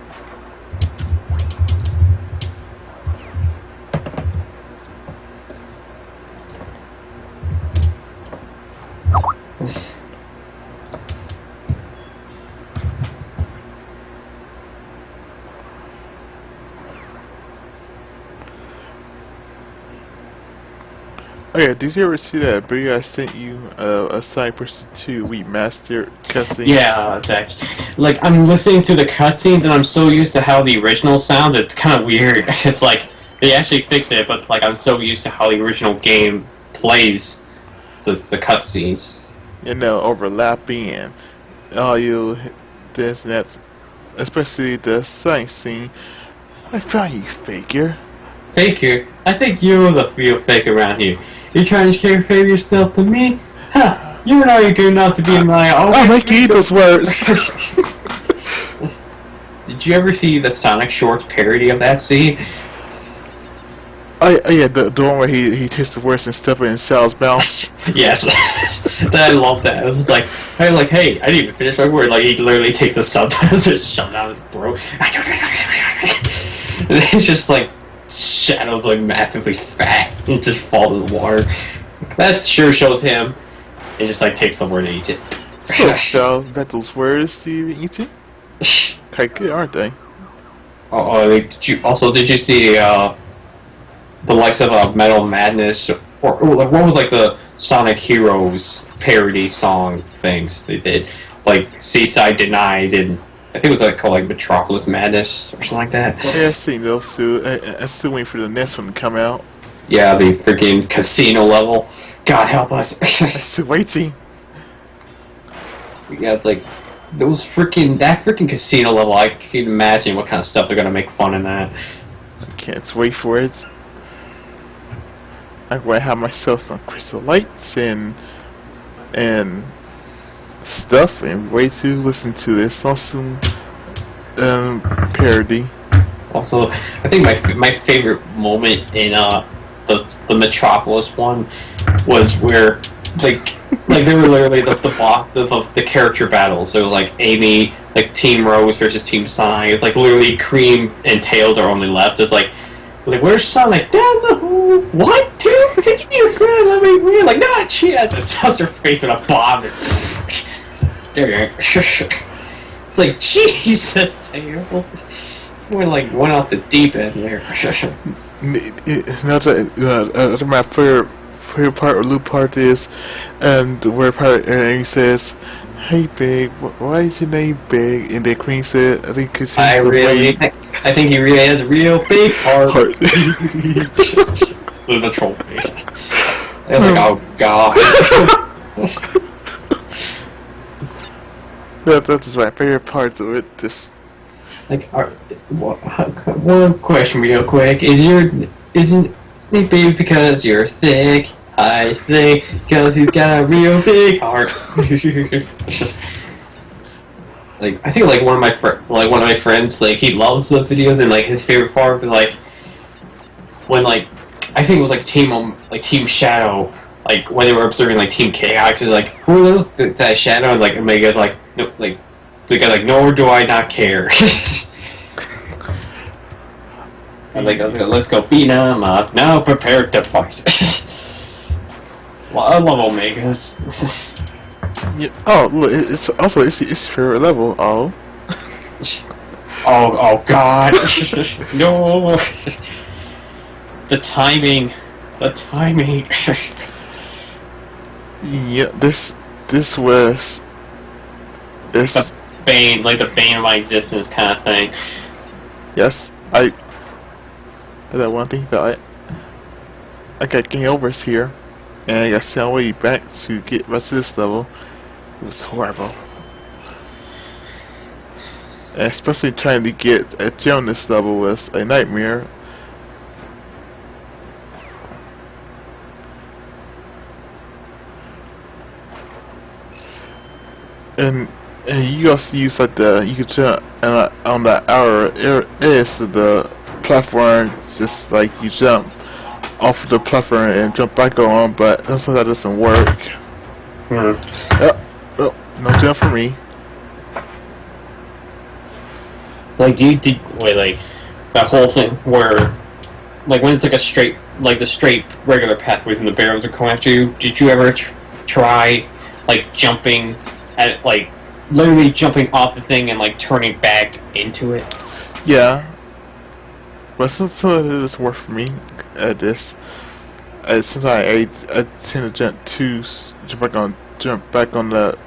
Oh yeah, did you ever see that video I sent you? A Sonic Person 2 remastered cutscenes? Yeah, exactly. Like, I'm listening to the cutscenes, and I'm so used to how the original sounds, it's kind of weird. It's like, they actually fixed it, but like, I'm so used to how the original game plays the cutscenes. You know, overlapping and all you this and that, especially the Sonic scene. I found you, faker. Faker? I think you're the real fake around here. You're trying to compare yourself to me? Huh, you're not even good enough to be my... Oh, make you eat those words! Did you ever see the Sonic Shorts parody of that scene? Oh yeah, the one where he takes the words and stuff in Sal's mouth. Yes. I love that. It was just like, hey, I didn't even finish my word. Like, he literally takes the subtitles and shoves it down his throat. And it's just like, Shadow's like massively fat and just falls in the water. That sure shows him. And just like takes the word and eats it. So Shell, got those words, do you eat it? Quite good, aren't they? Did you see the likes of Metal Madness or like what was like the Sonic Heroes parody song things they did, like Seaside Denied, and I think it was like called like Metropolis Madness or something like that. Yeah, I've seen those two. I'm still waiting for the next one to come out. Yeah, the freaking casino level. God help us. I'm still waiting. Yeah, it's like that freaking casino level. I can imagine what kind of stuff they're gonna make fun in that. I can't wait for it. I'm going to have myself some crystal lights and stuff and wait to listen to this awesome parody. Also, I think my favorite moment in the Metropolis one was where like they were literally the bosses of the character battles. So like Amy, like Team Rose versus Team Sonic. It's like literally Cream and Tails are only left. It's like where's Sonic? Down the hole. What? Tails? Can you be a friend? Let me win. Like not a chance. Just tossed her face with a bomb. There. It's like Jesus, Tails. Went off the deep end there. My favorite part or loop part is, where part he says, "Hey Big, why is your name Big?" And then Queen said, "I think it's I think he really has a real big heart." With the troll face. I was like, oh god. That's my favorite parts of it. Just like, one question real quick: isn't it big because you're thick? I think because he's got a real big heart. Like I think like one of my friends, like he loves the videos, and like his favorite part was like when like I think it was like Team Shadow, like when they were observing like Team Chaos, like who are those that Shadow, and like Omega's like no, like the guy's like nor do I not care. I'm like, let's go beat him up. Now prepared to fight. Well, I love Omegas. yeah. Oh, look, it's also it's your favorite level. Oh. Oh God. No. The timing. Yeah, this was the bane of my existence kind of thing. Yes, I don't want to think about it. I got game overs here, and I got sent way back to get back to this level. It was horrible. And especially trying to get a gem on this level was a nightmare. And you also use like you could jump on the edge of the platform, just like you jump off of the platform and jump back on, but sometimes that doesn't work. Yep. Oh, no jump for me. Like like that whole thing where like when it's like the straight regular pathways and the barrels are coming after you. Did you ever try like jumping at like literally jumping off the thing and like turning back into it? Yeah, but some of it doesn't work for me at this. Sometimes I tend to jump back on the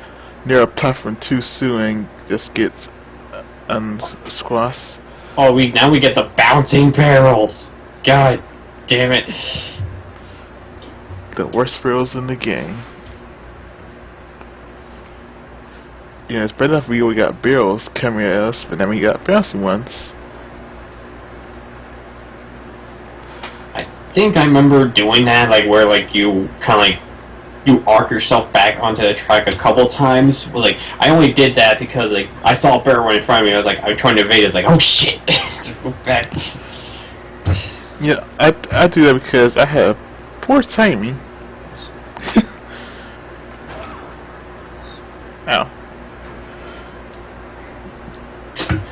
near a platform too soon and just get squashed. Oh, now we get the bouncing barrels. God damn it! The worst barrels in the game. You know, it's better if we got barrels coming at us, but then we got bouncing ones. I think I remember doing that, like where like you kind of like you arc yourself back onto the track a couple times. Like I only did that because like I saw a barrel right in front of me. I was trying to evade. I was like, oh shit! Just move back. Yeah, I do that because I have poor timing. Ow.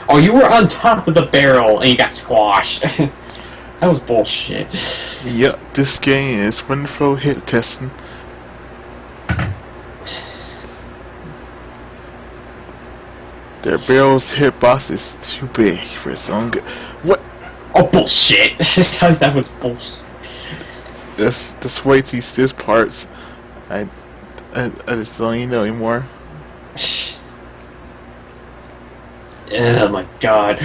Oh, you were on top of the barrel and you got squashed. That was bullshit. Yep, this game is wonderful hit testing. Their barrel's hitbox is too big for its own good. What? Oh, bullshit. That was bullshit. This wait till this parts. I just don't even know anymore. Oh my god.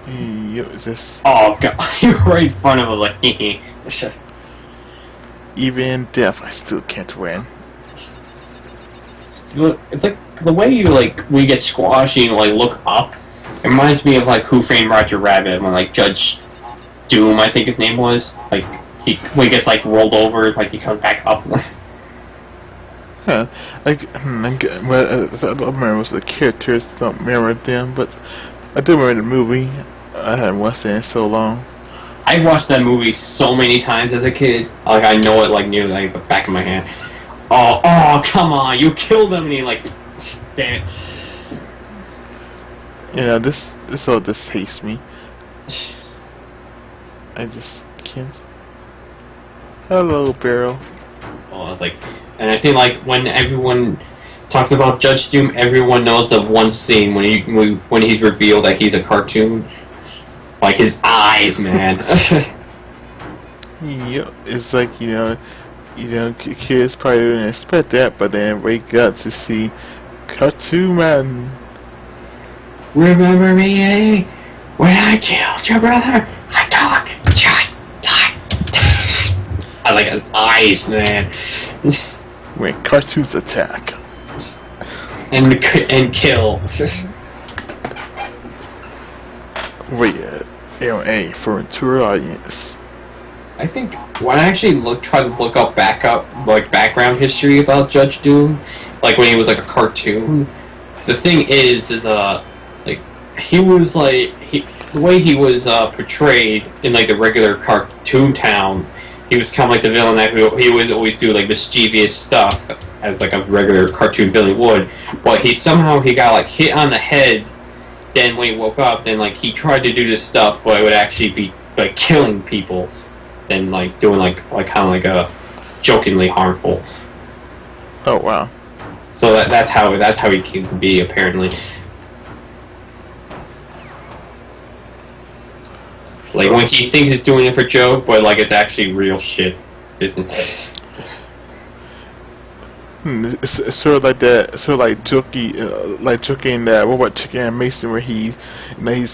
Yo, is this Oh god, you're right in front of him, like, even in death? I still can't win. it's like the way you like when you get squashed and you like look up. It reminds me of like Who Framed Roger Rabbit when like Judge Doom, I think his name was, like when he gets like rolled over, like he comes back up. Huh. Like, well, I don't remember most of the characters, don't remember them, but I do remember the movie. I hadn't watched it in so long. I watched that movie so many times as a kid. Like I know it like nearly like the back of my hand. Oh, come on! You killed him, and he like, damn it. You know, this all just hates me. I just can't. Hello, Barrel. Oh, it's like, and I think like when everyone talks about Judge Doom, everyone knows the one scene when he's revealed that he's a cartoon. Like his eyes, man. Yeah, it's like kids probably didn't expect that, but then wake up to see Cartoon Man. Remember me when I killed your brother? I talk just like this. I like his eyes, man. When cartoons attack. and kill. Rated A for mature audience. I think when I actually tried to look up background history about Judge Doom, like when he was like a cartoon. The thing is like he was like the way he was portrayed in like the regular cartoon town. He was kind of like the villain that he would always do like mischievous stuff as like a regular cartoon villain would. But he got like hit on the head. Then when he woke up, then like he tried to do this stuff, but it would actually be like killing people, and like doing like kind of like a jokingly harmful. Oh wow! So that's how he came to be apparently. Like when he thinks he's doing it for joke, but like it's actually real shit. It's sort of like that, sort of like joking that Robot Chicken and Mason, where he's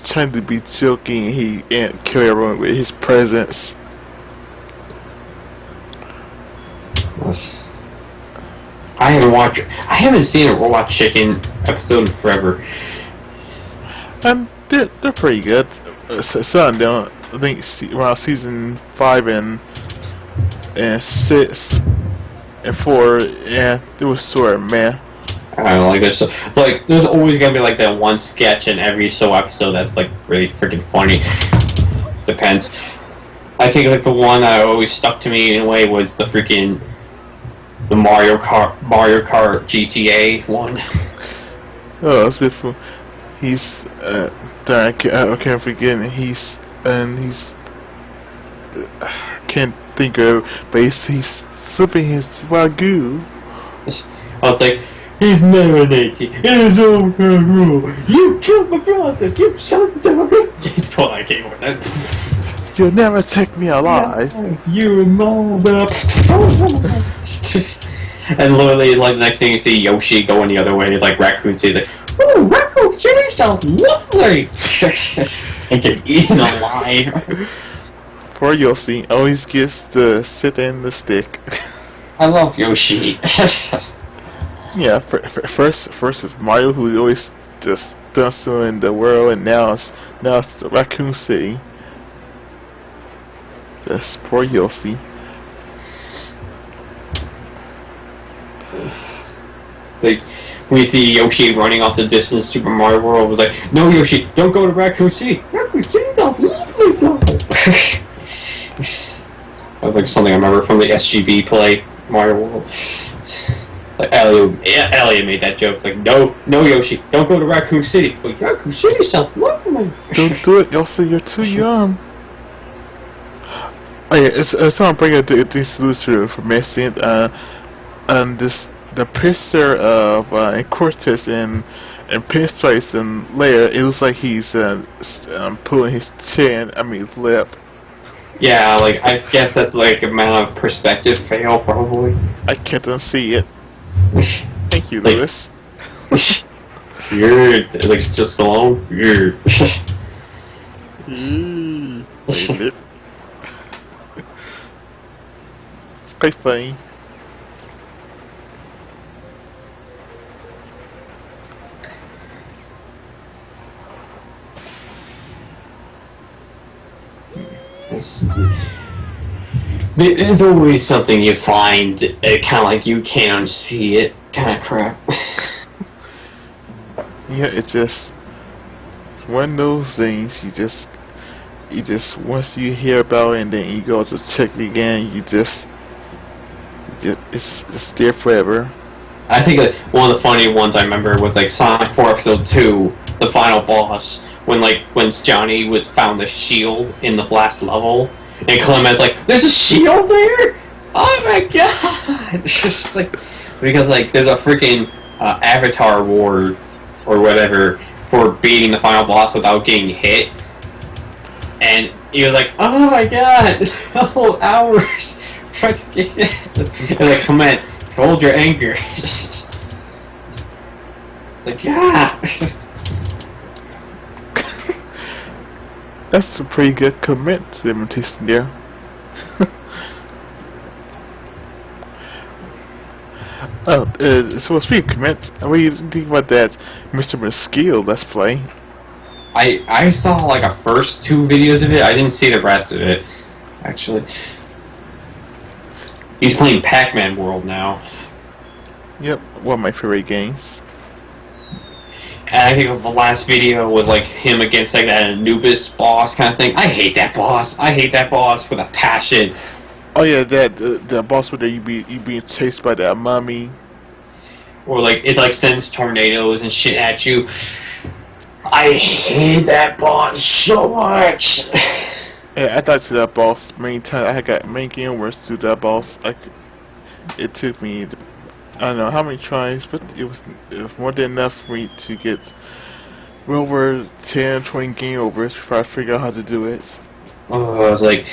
trying to be joking, he and kill everyone with his presence. I haven't seen a Robot Chicken episode in forever. They're pretty good. Some of them, I think, around season 5 and 6 and 4, yeah, it was sort of meh. I don't know, like there's always gonna be like that one sketch in every episode that's like really freaking funny. Depends. I think like the one that always stuck to me in a way was the Mario Kart GTA one. Oh, that's beautiful. He's I can't forget. He's can't think of, but he's slipping his wagyu. Oh, it's like he's marinating in his own rule. You killed my brother. You son of a bitch. Pull that game with that. You'll never take me alive. You and mom. And literally, like the next thing you see Yoshi going the other way, like Raccoon City, like, "Ooh, Raccoon City sounds lovely," and get eaten alive. Poor Yoshi always gets to sit in the stick. I love Yoshi. Yeah, first was Mario, who always just does so in the world, and now it's the Raccoon City. This poor Yoshi. Like when you see Yoshi running off the distance, Super Mario World was like, "No, Yoshi, don't go to Raccoon City. Raccoon City's off lovely." That was like something I remember from the SGB play Mario World. Like Elliot made that joke. It's like, no, Yoshi, don't go to Raccoon City. But Raccoon City sounds lovely. Don't do it, Yoshi. You're too young. Oh yeah, it's someone bringing this solution for messing the picture of Cortez and Pinstripes and Lair. It looks like he's pulling his lip. Yeah, like I guess that's like amount of perspective fail probably. I can't unsee it. Thank you, It's like Lewis. you're like just alone. You're Wait a minute. It's quite funny. It's always something you find kind of like you can't unsee it kind of crap. Yeah, it's just one of those things you just once you hear about it and then you go to check it again, it's there forever. I think that one of the funny ones I remember was like Sonic 4 Episode 2, the final boss, when Johnny was found the shield in the last level, and Clement's like, "There's a shield there! Oh my god!" It's just like because like there's a freaking Avatar award or whatever for beating the final boss without getting hit, and he was like, "Oh my god, whole hours trying to get hit." And like Clement, hold your anger. Like, yeah. That's a pretty good commit limitation there. So speaking of commits, what do you think about that Mr. Mosquito Let's Play? I saw like a first 2 videos of it. I didn't see the rest of it, actually. He's playing Pac-Man World now. Yep, one of my favorite games. And I think the last video was like him against like that Anubis boss kind of thing. I hate that boss. I hate that boss with a passion. Oh yeah, that the boss where you being chased by that mummy. Or like it like sends tornadoes and shit at you. I hate that boss so much. Yeah, I thought to that boss many times. I got many game overs to that boss. It took me, I don't know how many tries, but it was more than enough for me to get well over 10, 20 game overs before I figured out how to do it. Oh, I was like,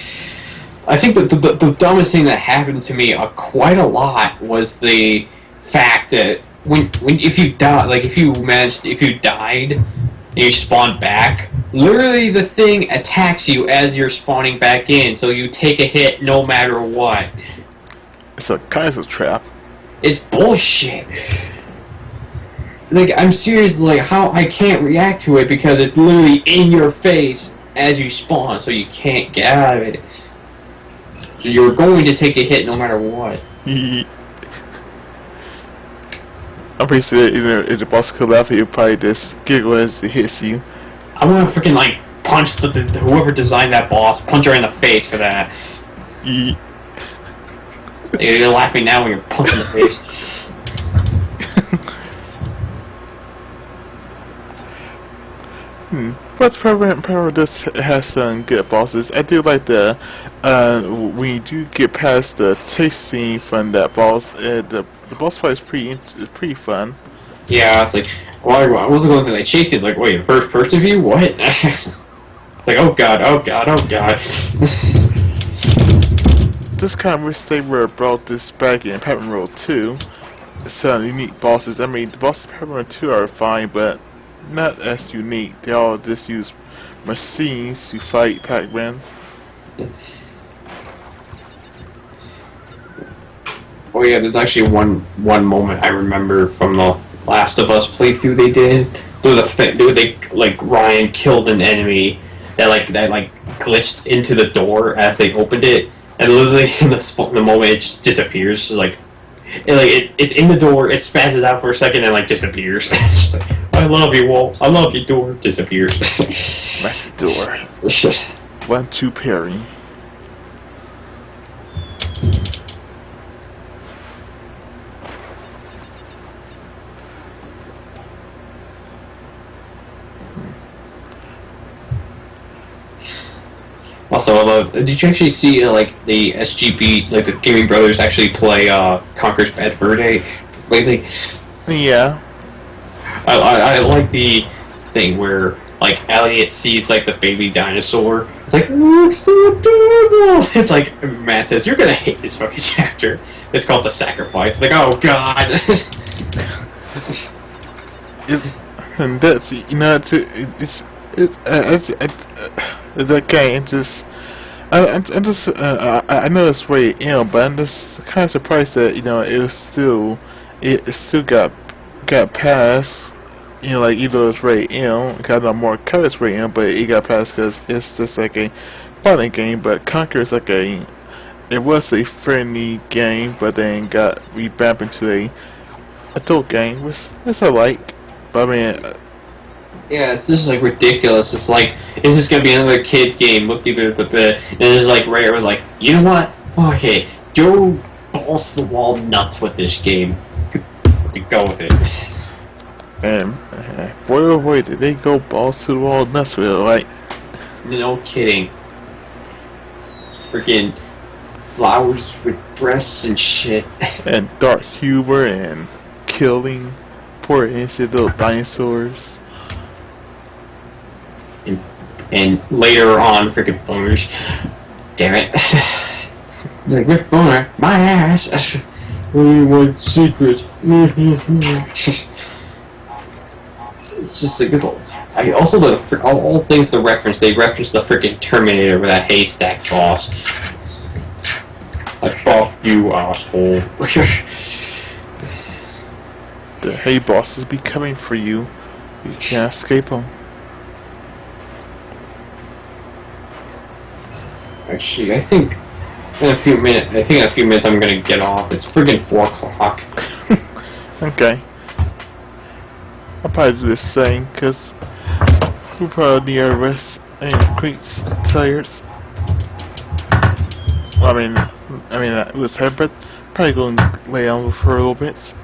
I think the dumbest thing that happened to me quite a lot was the fact that when if you die, like if you died and you spawned back, literally the thing attacks you as you're spawning back in, so you take a hit no matter what. It's a kind of a trap. It's bullshit. Like, I'm serious, like, how I can't react to it because it's literally in your face as you spawn, so you can't get out of it. So you're going to take a hit no matter what. I'm pretty sure if the boss could laugh, he'd probably just giggle as it hits you. I want to freaking, like, punch whoever designed that boss, punch her in the face for that. You're laughing now when you're punched in the face. But Power does has some good bosses. I do like the when you do get past the chase scene from that boss. The boss fight is pretty fun. Yeah, it's like, well, I wasn't going through that chase scene. Like, wait, first person view? What? It's like, oh god, oh god, oh god. This kind of wish they were brought this back in Pac-Man World 2. Some unique bosses. I mean, the bosses in Pac-Man World 2 are fine, but not as unique. They all just use machines to fight Pac-Man. Oh yeah, there's actually one moment I remember from the Last of Us playthrough they did. Ryan killed an enemy that glitched into the door as they opened it, and literally in the moment it just disappears. It's in the door, it spazzes out for a second and like disappears. It's just like, I love you, Walt. I love you, door. Disappears. Massive door. 1-2 parry. Also, I love. Did you actually see like the SGB, like the Gaming Brothers, actually play Conker's Bad Fur Day lately? Yeah. I like the thing where like Elliot sees like the baby dinosaur. It's like, oh, it's so adorable. It's like Matt says, you're gonna hate this fucking chapter. It's called The Sacrifice. It's like, oh god. It's and that's that game just I'm just I know it's rated M, but I'm just kind of surprised that it still got past. Like even though it's rated M, got no more colors rated M, but it got past because it's just like a fighting game. But Conquer is like it was a friendly game, but then got revamped into a adult game, which I like. But I mean, Yeah, it's just like ridiculous. It's like it's just gonna be another kids game. And it's like Rare was like, you know what? Fuck it, go balls to the wall nuts with this game. To go with it. and boy oh boy, did they go balls to the wall nuts with it, like. No kidding. Freaking flowers with breasts and shit. And dark humor and killing poor innocent little dinosaurs. And later on, freaking boners. Damn it. Like, Rick Boner, my ass. Only one secret. It's just like, I also, all things to reference, they reference the freaking Terminator with that haystack boss. Like, buff you, asshole. The hay bosses be coming for you. You can't escape them. Actually, I think in a few minutes I'm gonna get off. It's friggin' 4 o'clock. Okay. I'll probably do the same, because we probably need our rest and Queen's tired. Well, it was her, but probably going to lay down for a little bit.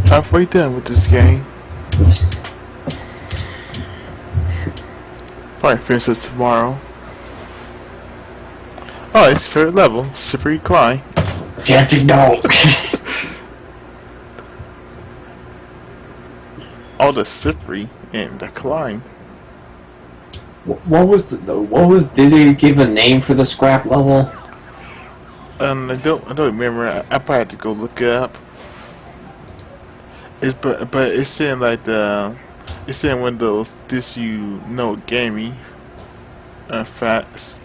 Halfway done with this game. Probably finish it tomorrow. Oh, it's your favorite level, Slippery Climb. Get to go. All the slippery and the climb. Did they give a name for the scrap level? I don't remember. I probably had to go look it up. But it's saying like it's saying one of those gaming facts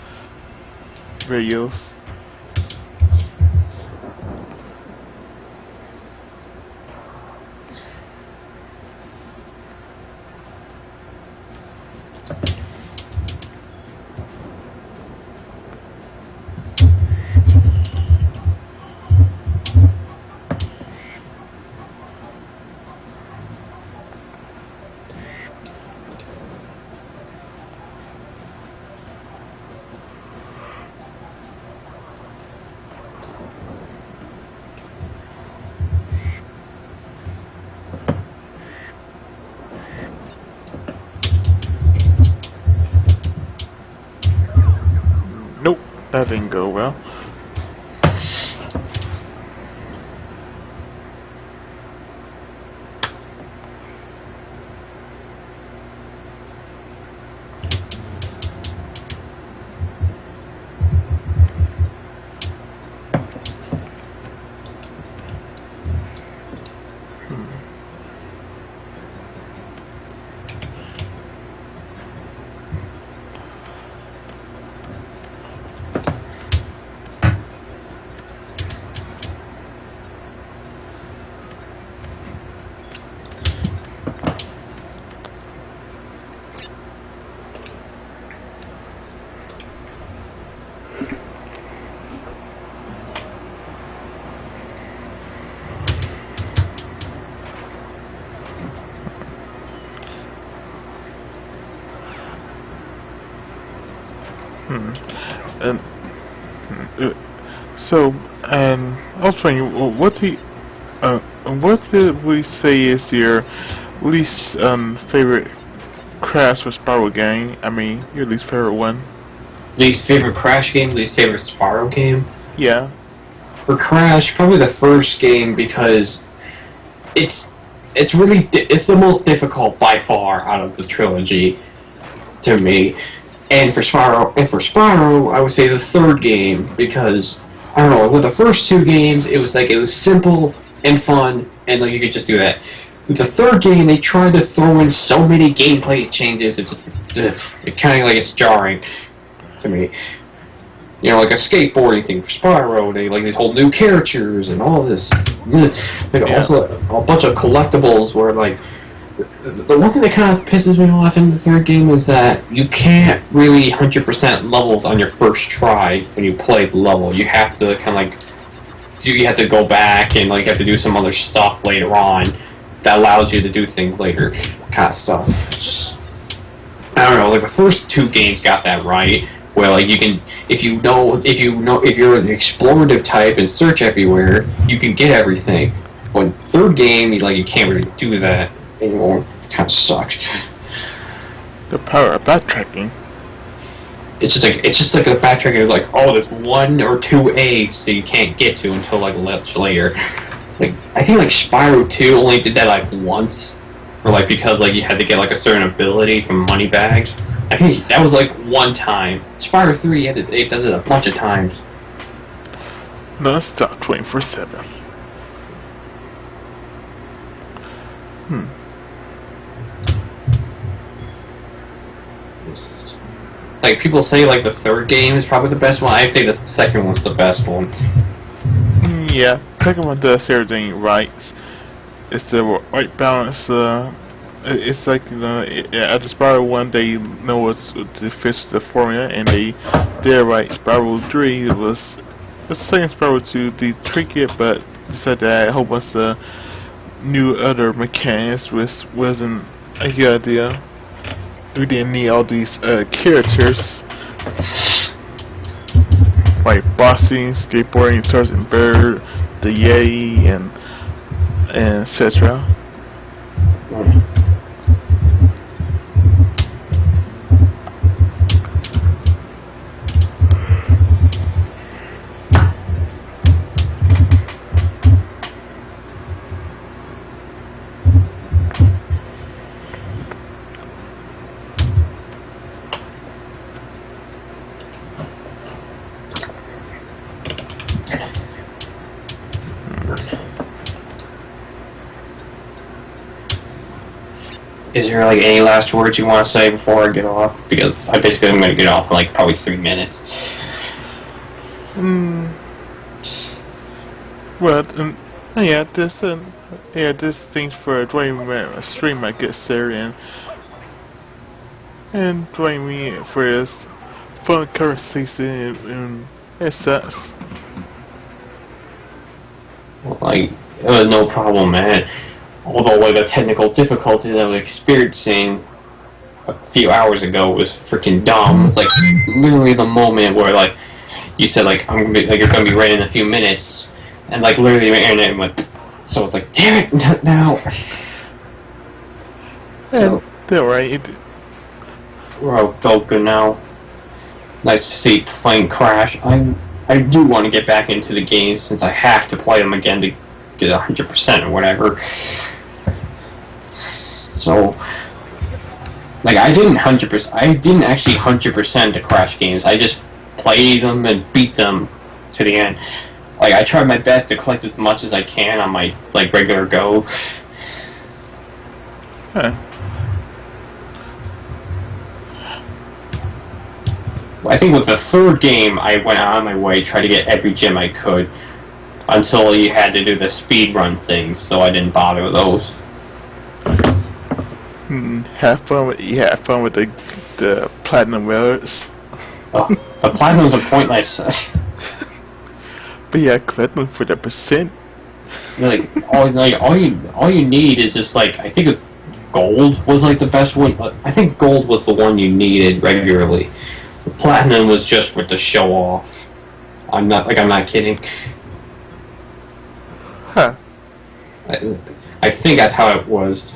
videos. Nope, that didn't go well. And so, and I was wondering, what did we say is your least favorite Crash or Spiral game? I mean, your least favorite one? Least favorite Crash game, least favorite Spyro game? Yeah. For Crash, probably the first game because it's the most difficult by far out of the trilogy to me. And for Spyro, I would say the third game because I don't know, with the first two games it was simple and fun and like you could just do that. With the third game they tried to throw in so many gameplay changes it kind of like it's jarring to me. You know, like a skateboarding thing for Spyro, they like these whole new characters and all this. Also a bunch of collectibles where like the one thing that kind of pisses me off in the third game is that you can't really 100% levels on your first try when you play the level. You have to kind of like you have to go back and like have to do some other stuff later on that allows you to do things later, kind of stuff. Just, I don't know. Like the first two games got that right, where like you can if you're an explorative type and search everywhere, you can get everything. But third game, you can't really do that anymore. It kind of sucks. The power of backtracking. It's just like the backtracking is like, oh, there's one or two eggs that you can't get to until like much later. Like I think like Spyro 2 only did that like once, for like because like you had to get like a certain ability from money bags. I think that was like one time. Spyro 3 it does it a bunch of times. Non-stop 24/7. Like people say like the third game is probably the best one. I say the second one's the best one. Yeah, second one does everything right. It's the right balance. It's like, you know, at the Spiral 1 they know what's to fit the formula and they did right. Spiral 3 was the same. Spiral 2 they tweak it, but decided to add a whole bunch of new other mechanics, which wasn't a good idea. We didn't need all these characters like boxing, skateboarding, Sergeant Bird, the Yeti, and etc. Is there like any last words you want to say before I get off? Because I basically am going to get off in like probably 3 minutes. Well, this things for joining me a stream I get there and joining me for this fun conversation and it sucks. Like, no problem, man. Although, like, the technical difficulty that I was experiencing a few hours ago was freaking dumb. It's like literally the moment where, like, you said, like, you're gonna be ready in a few minutes, and like literally my internet went. So it's like, damn it, not now. So They're right. we're all good now. Nice to see playing Crash. I do want to get back into the games since I have to play them again to get 100% or whatever. So, like, I didn't actually 100% the Crash games. I just played them and beat them to the end. Like, I tried my best to collect as much as I can on my, like, regular go. Huh. I think with the third game, I went out of my way, tried to get every gem I could, until you had to do the speed run things, so I didn't bother with those. Have fun with the platinum wheels. Oh, the platinums are pointless. But yeah, collect them for the percent. all you need is just like, I think it's gold was like the best one. I think gold was the one you needed regularly. Platinum was just for the show off. I'm not kidding. Huh. I think that's how it was.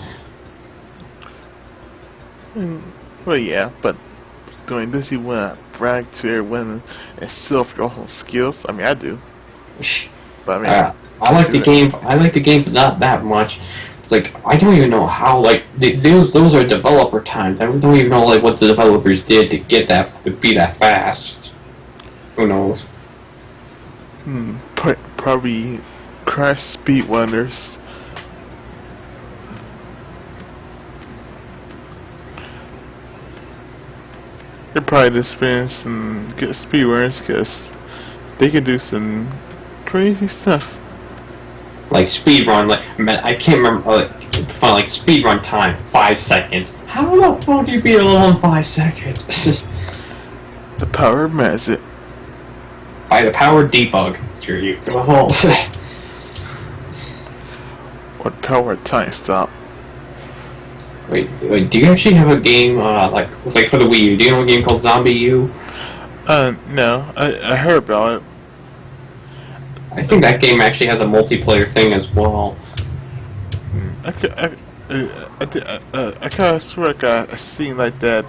Well, yeah, but doing this, you want to brag to everyone and show off your own skills? I mean, I do. But I mean, I like the game. I like the game, but not that much. It's like I don't even know how. Like those are developer times. I don't even know like what the developers did to get that to be that fast. Who knows? probably Crash speedrunners. They probably just spend some good speedrunners because they can do some crazy stuff. Like speedrun. Like man, I can't remember. Like speedrun time 5 seconds. How the fuck do you beat a level in 5 seconds? The power of magic. By the power of debug. You. Or power of time stop. Wait, do you actually have a game like for the Wii U? Do you know a game called Zombie U? No, I heard about it. I think that game actually has a multiplayer thing as well. I kind of swear like I seen like that.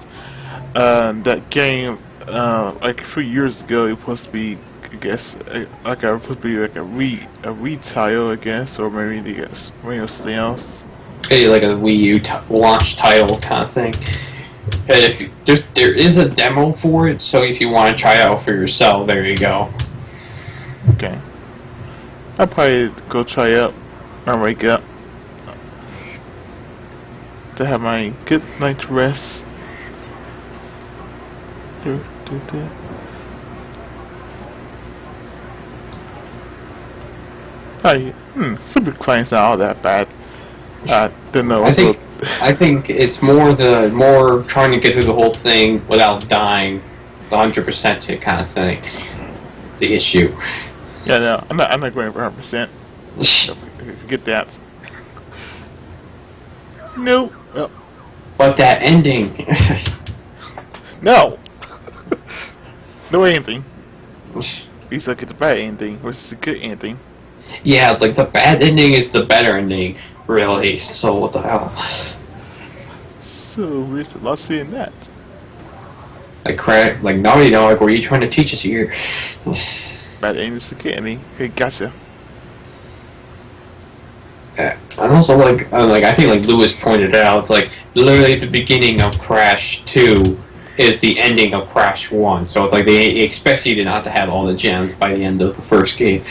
That game like a few years ago. It was supposed to be, I guess, like a supposed to be like a retile, I guess, or maybe something else. Maybe like a Wii U launch title kind of thing. And if there is a demo for it, so if you want to try it out for yourself, there you go. Okay. I'll probably go try it out when I wake up. To have my good night's rest. Super client's not all that bad. Didn't know. I think it's more trying to get through the whole thing without dying, the 100% kind of thing. The issue. Yeah, no, I'm not going for 100%. Get that. No. Oh. But that ending. No. No ending. We suck at the bad ending. What's the good ending? Yeah, it's like the bad ending is the better ending. Really. So what the hell? So we're not seeing that. Like Naughty Dog, what are you trying to teach us here? Bad ending is the good ending. Okay, gotcha. And also, I think, like Lewis pointed out, it's like literally the beginning of Crash 2 is the ending of Crash 1. So it's like they expect you to not to have all the gems by the end of the first game.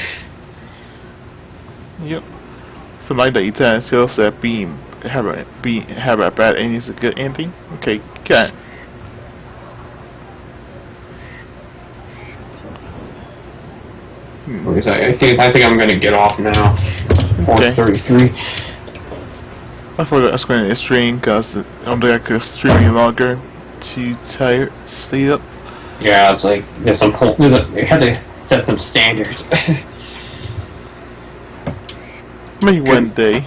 Yep. So like that, you tell yourself that have a bad ending is a good ending. Okay, got it. I think I'm gonna get off now. 4:33. I forgot I was going to stream because I don't think I could stream any longer. Too tired to stay up. Yeah, it's like there's some they had to set some standards. Maybe one day.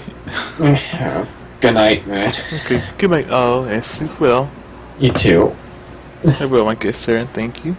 Good night, man. Okay, good night all, and sleep well. You too. I will, my good sir, and thank you.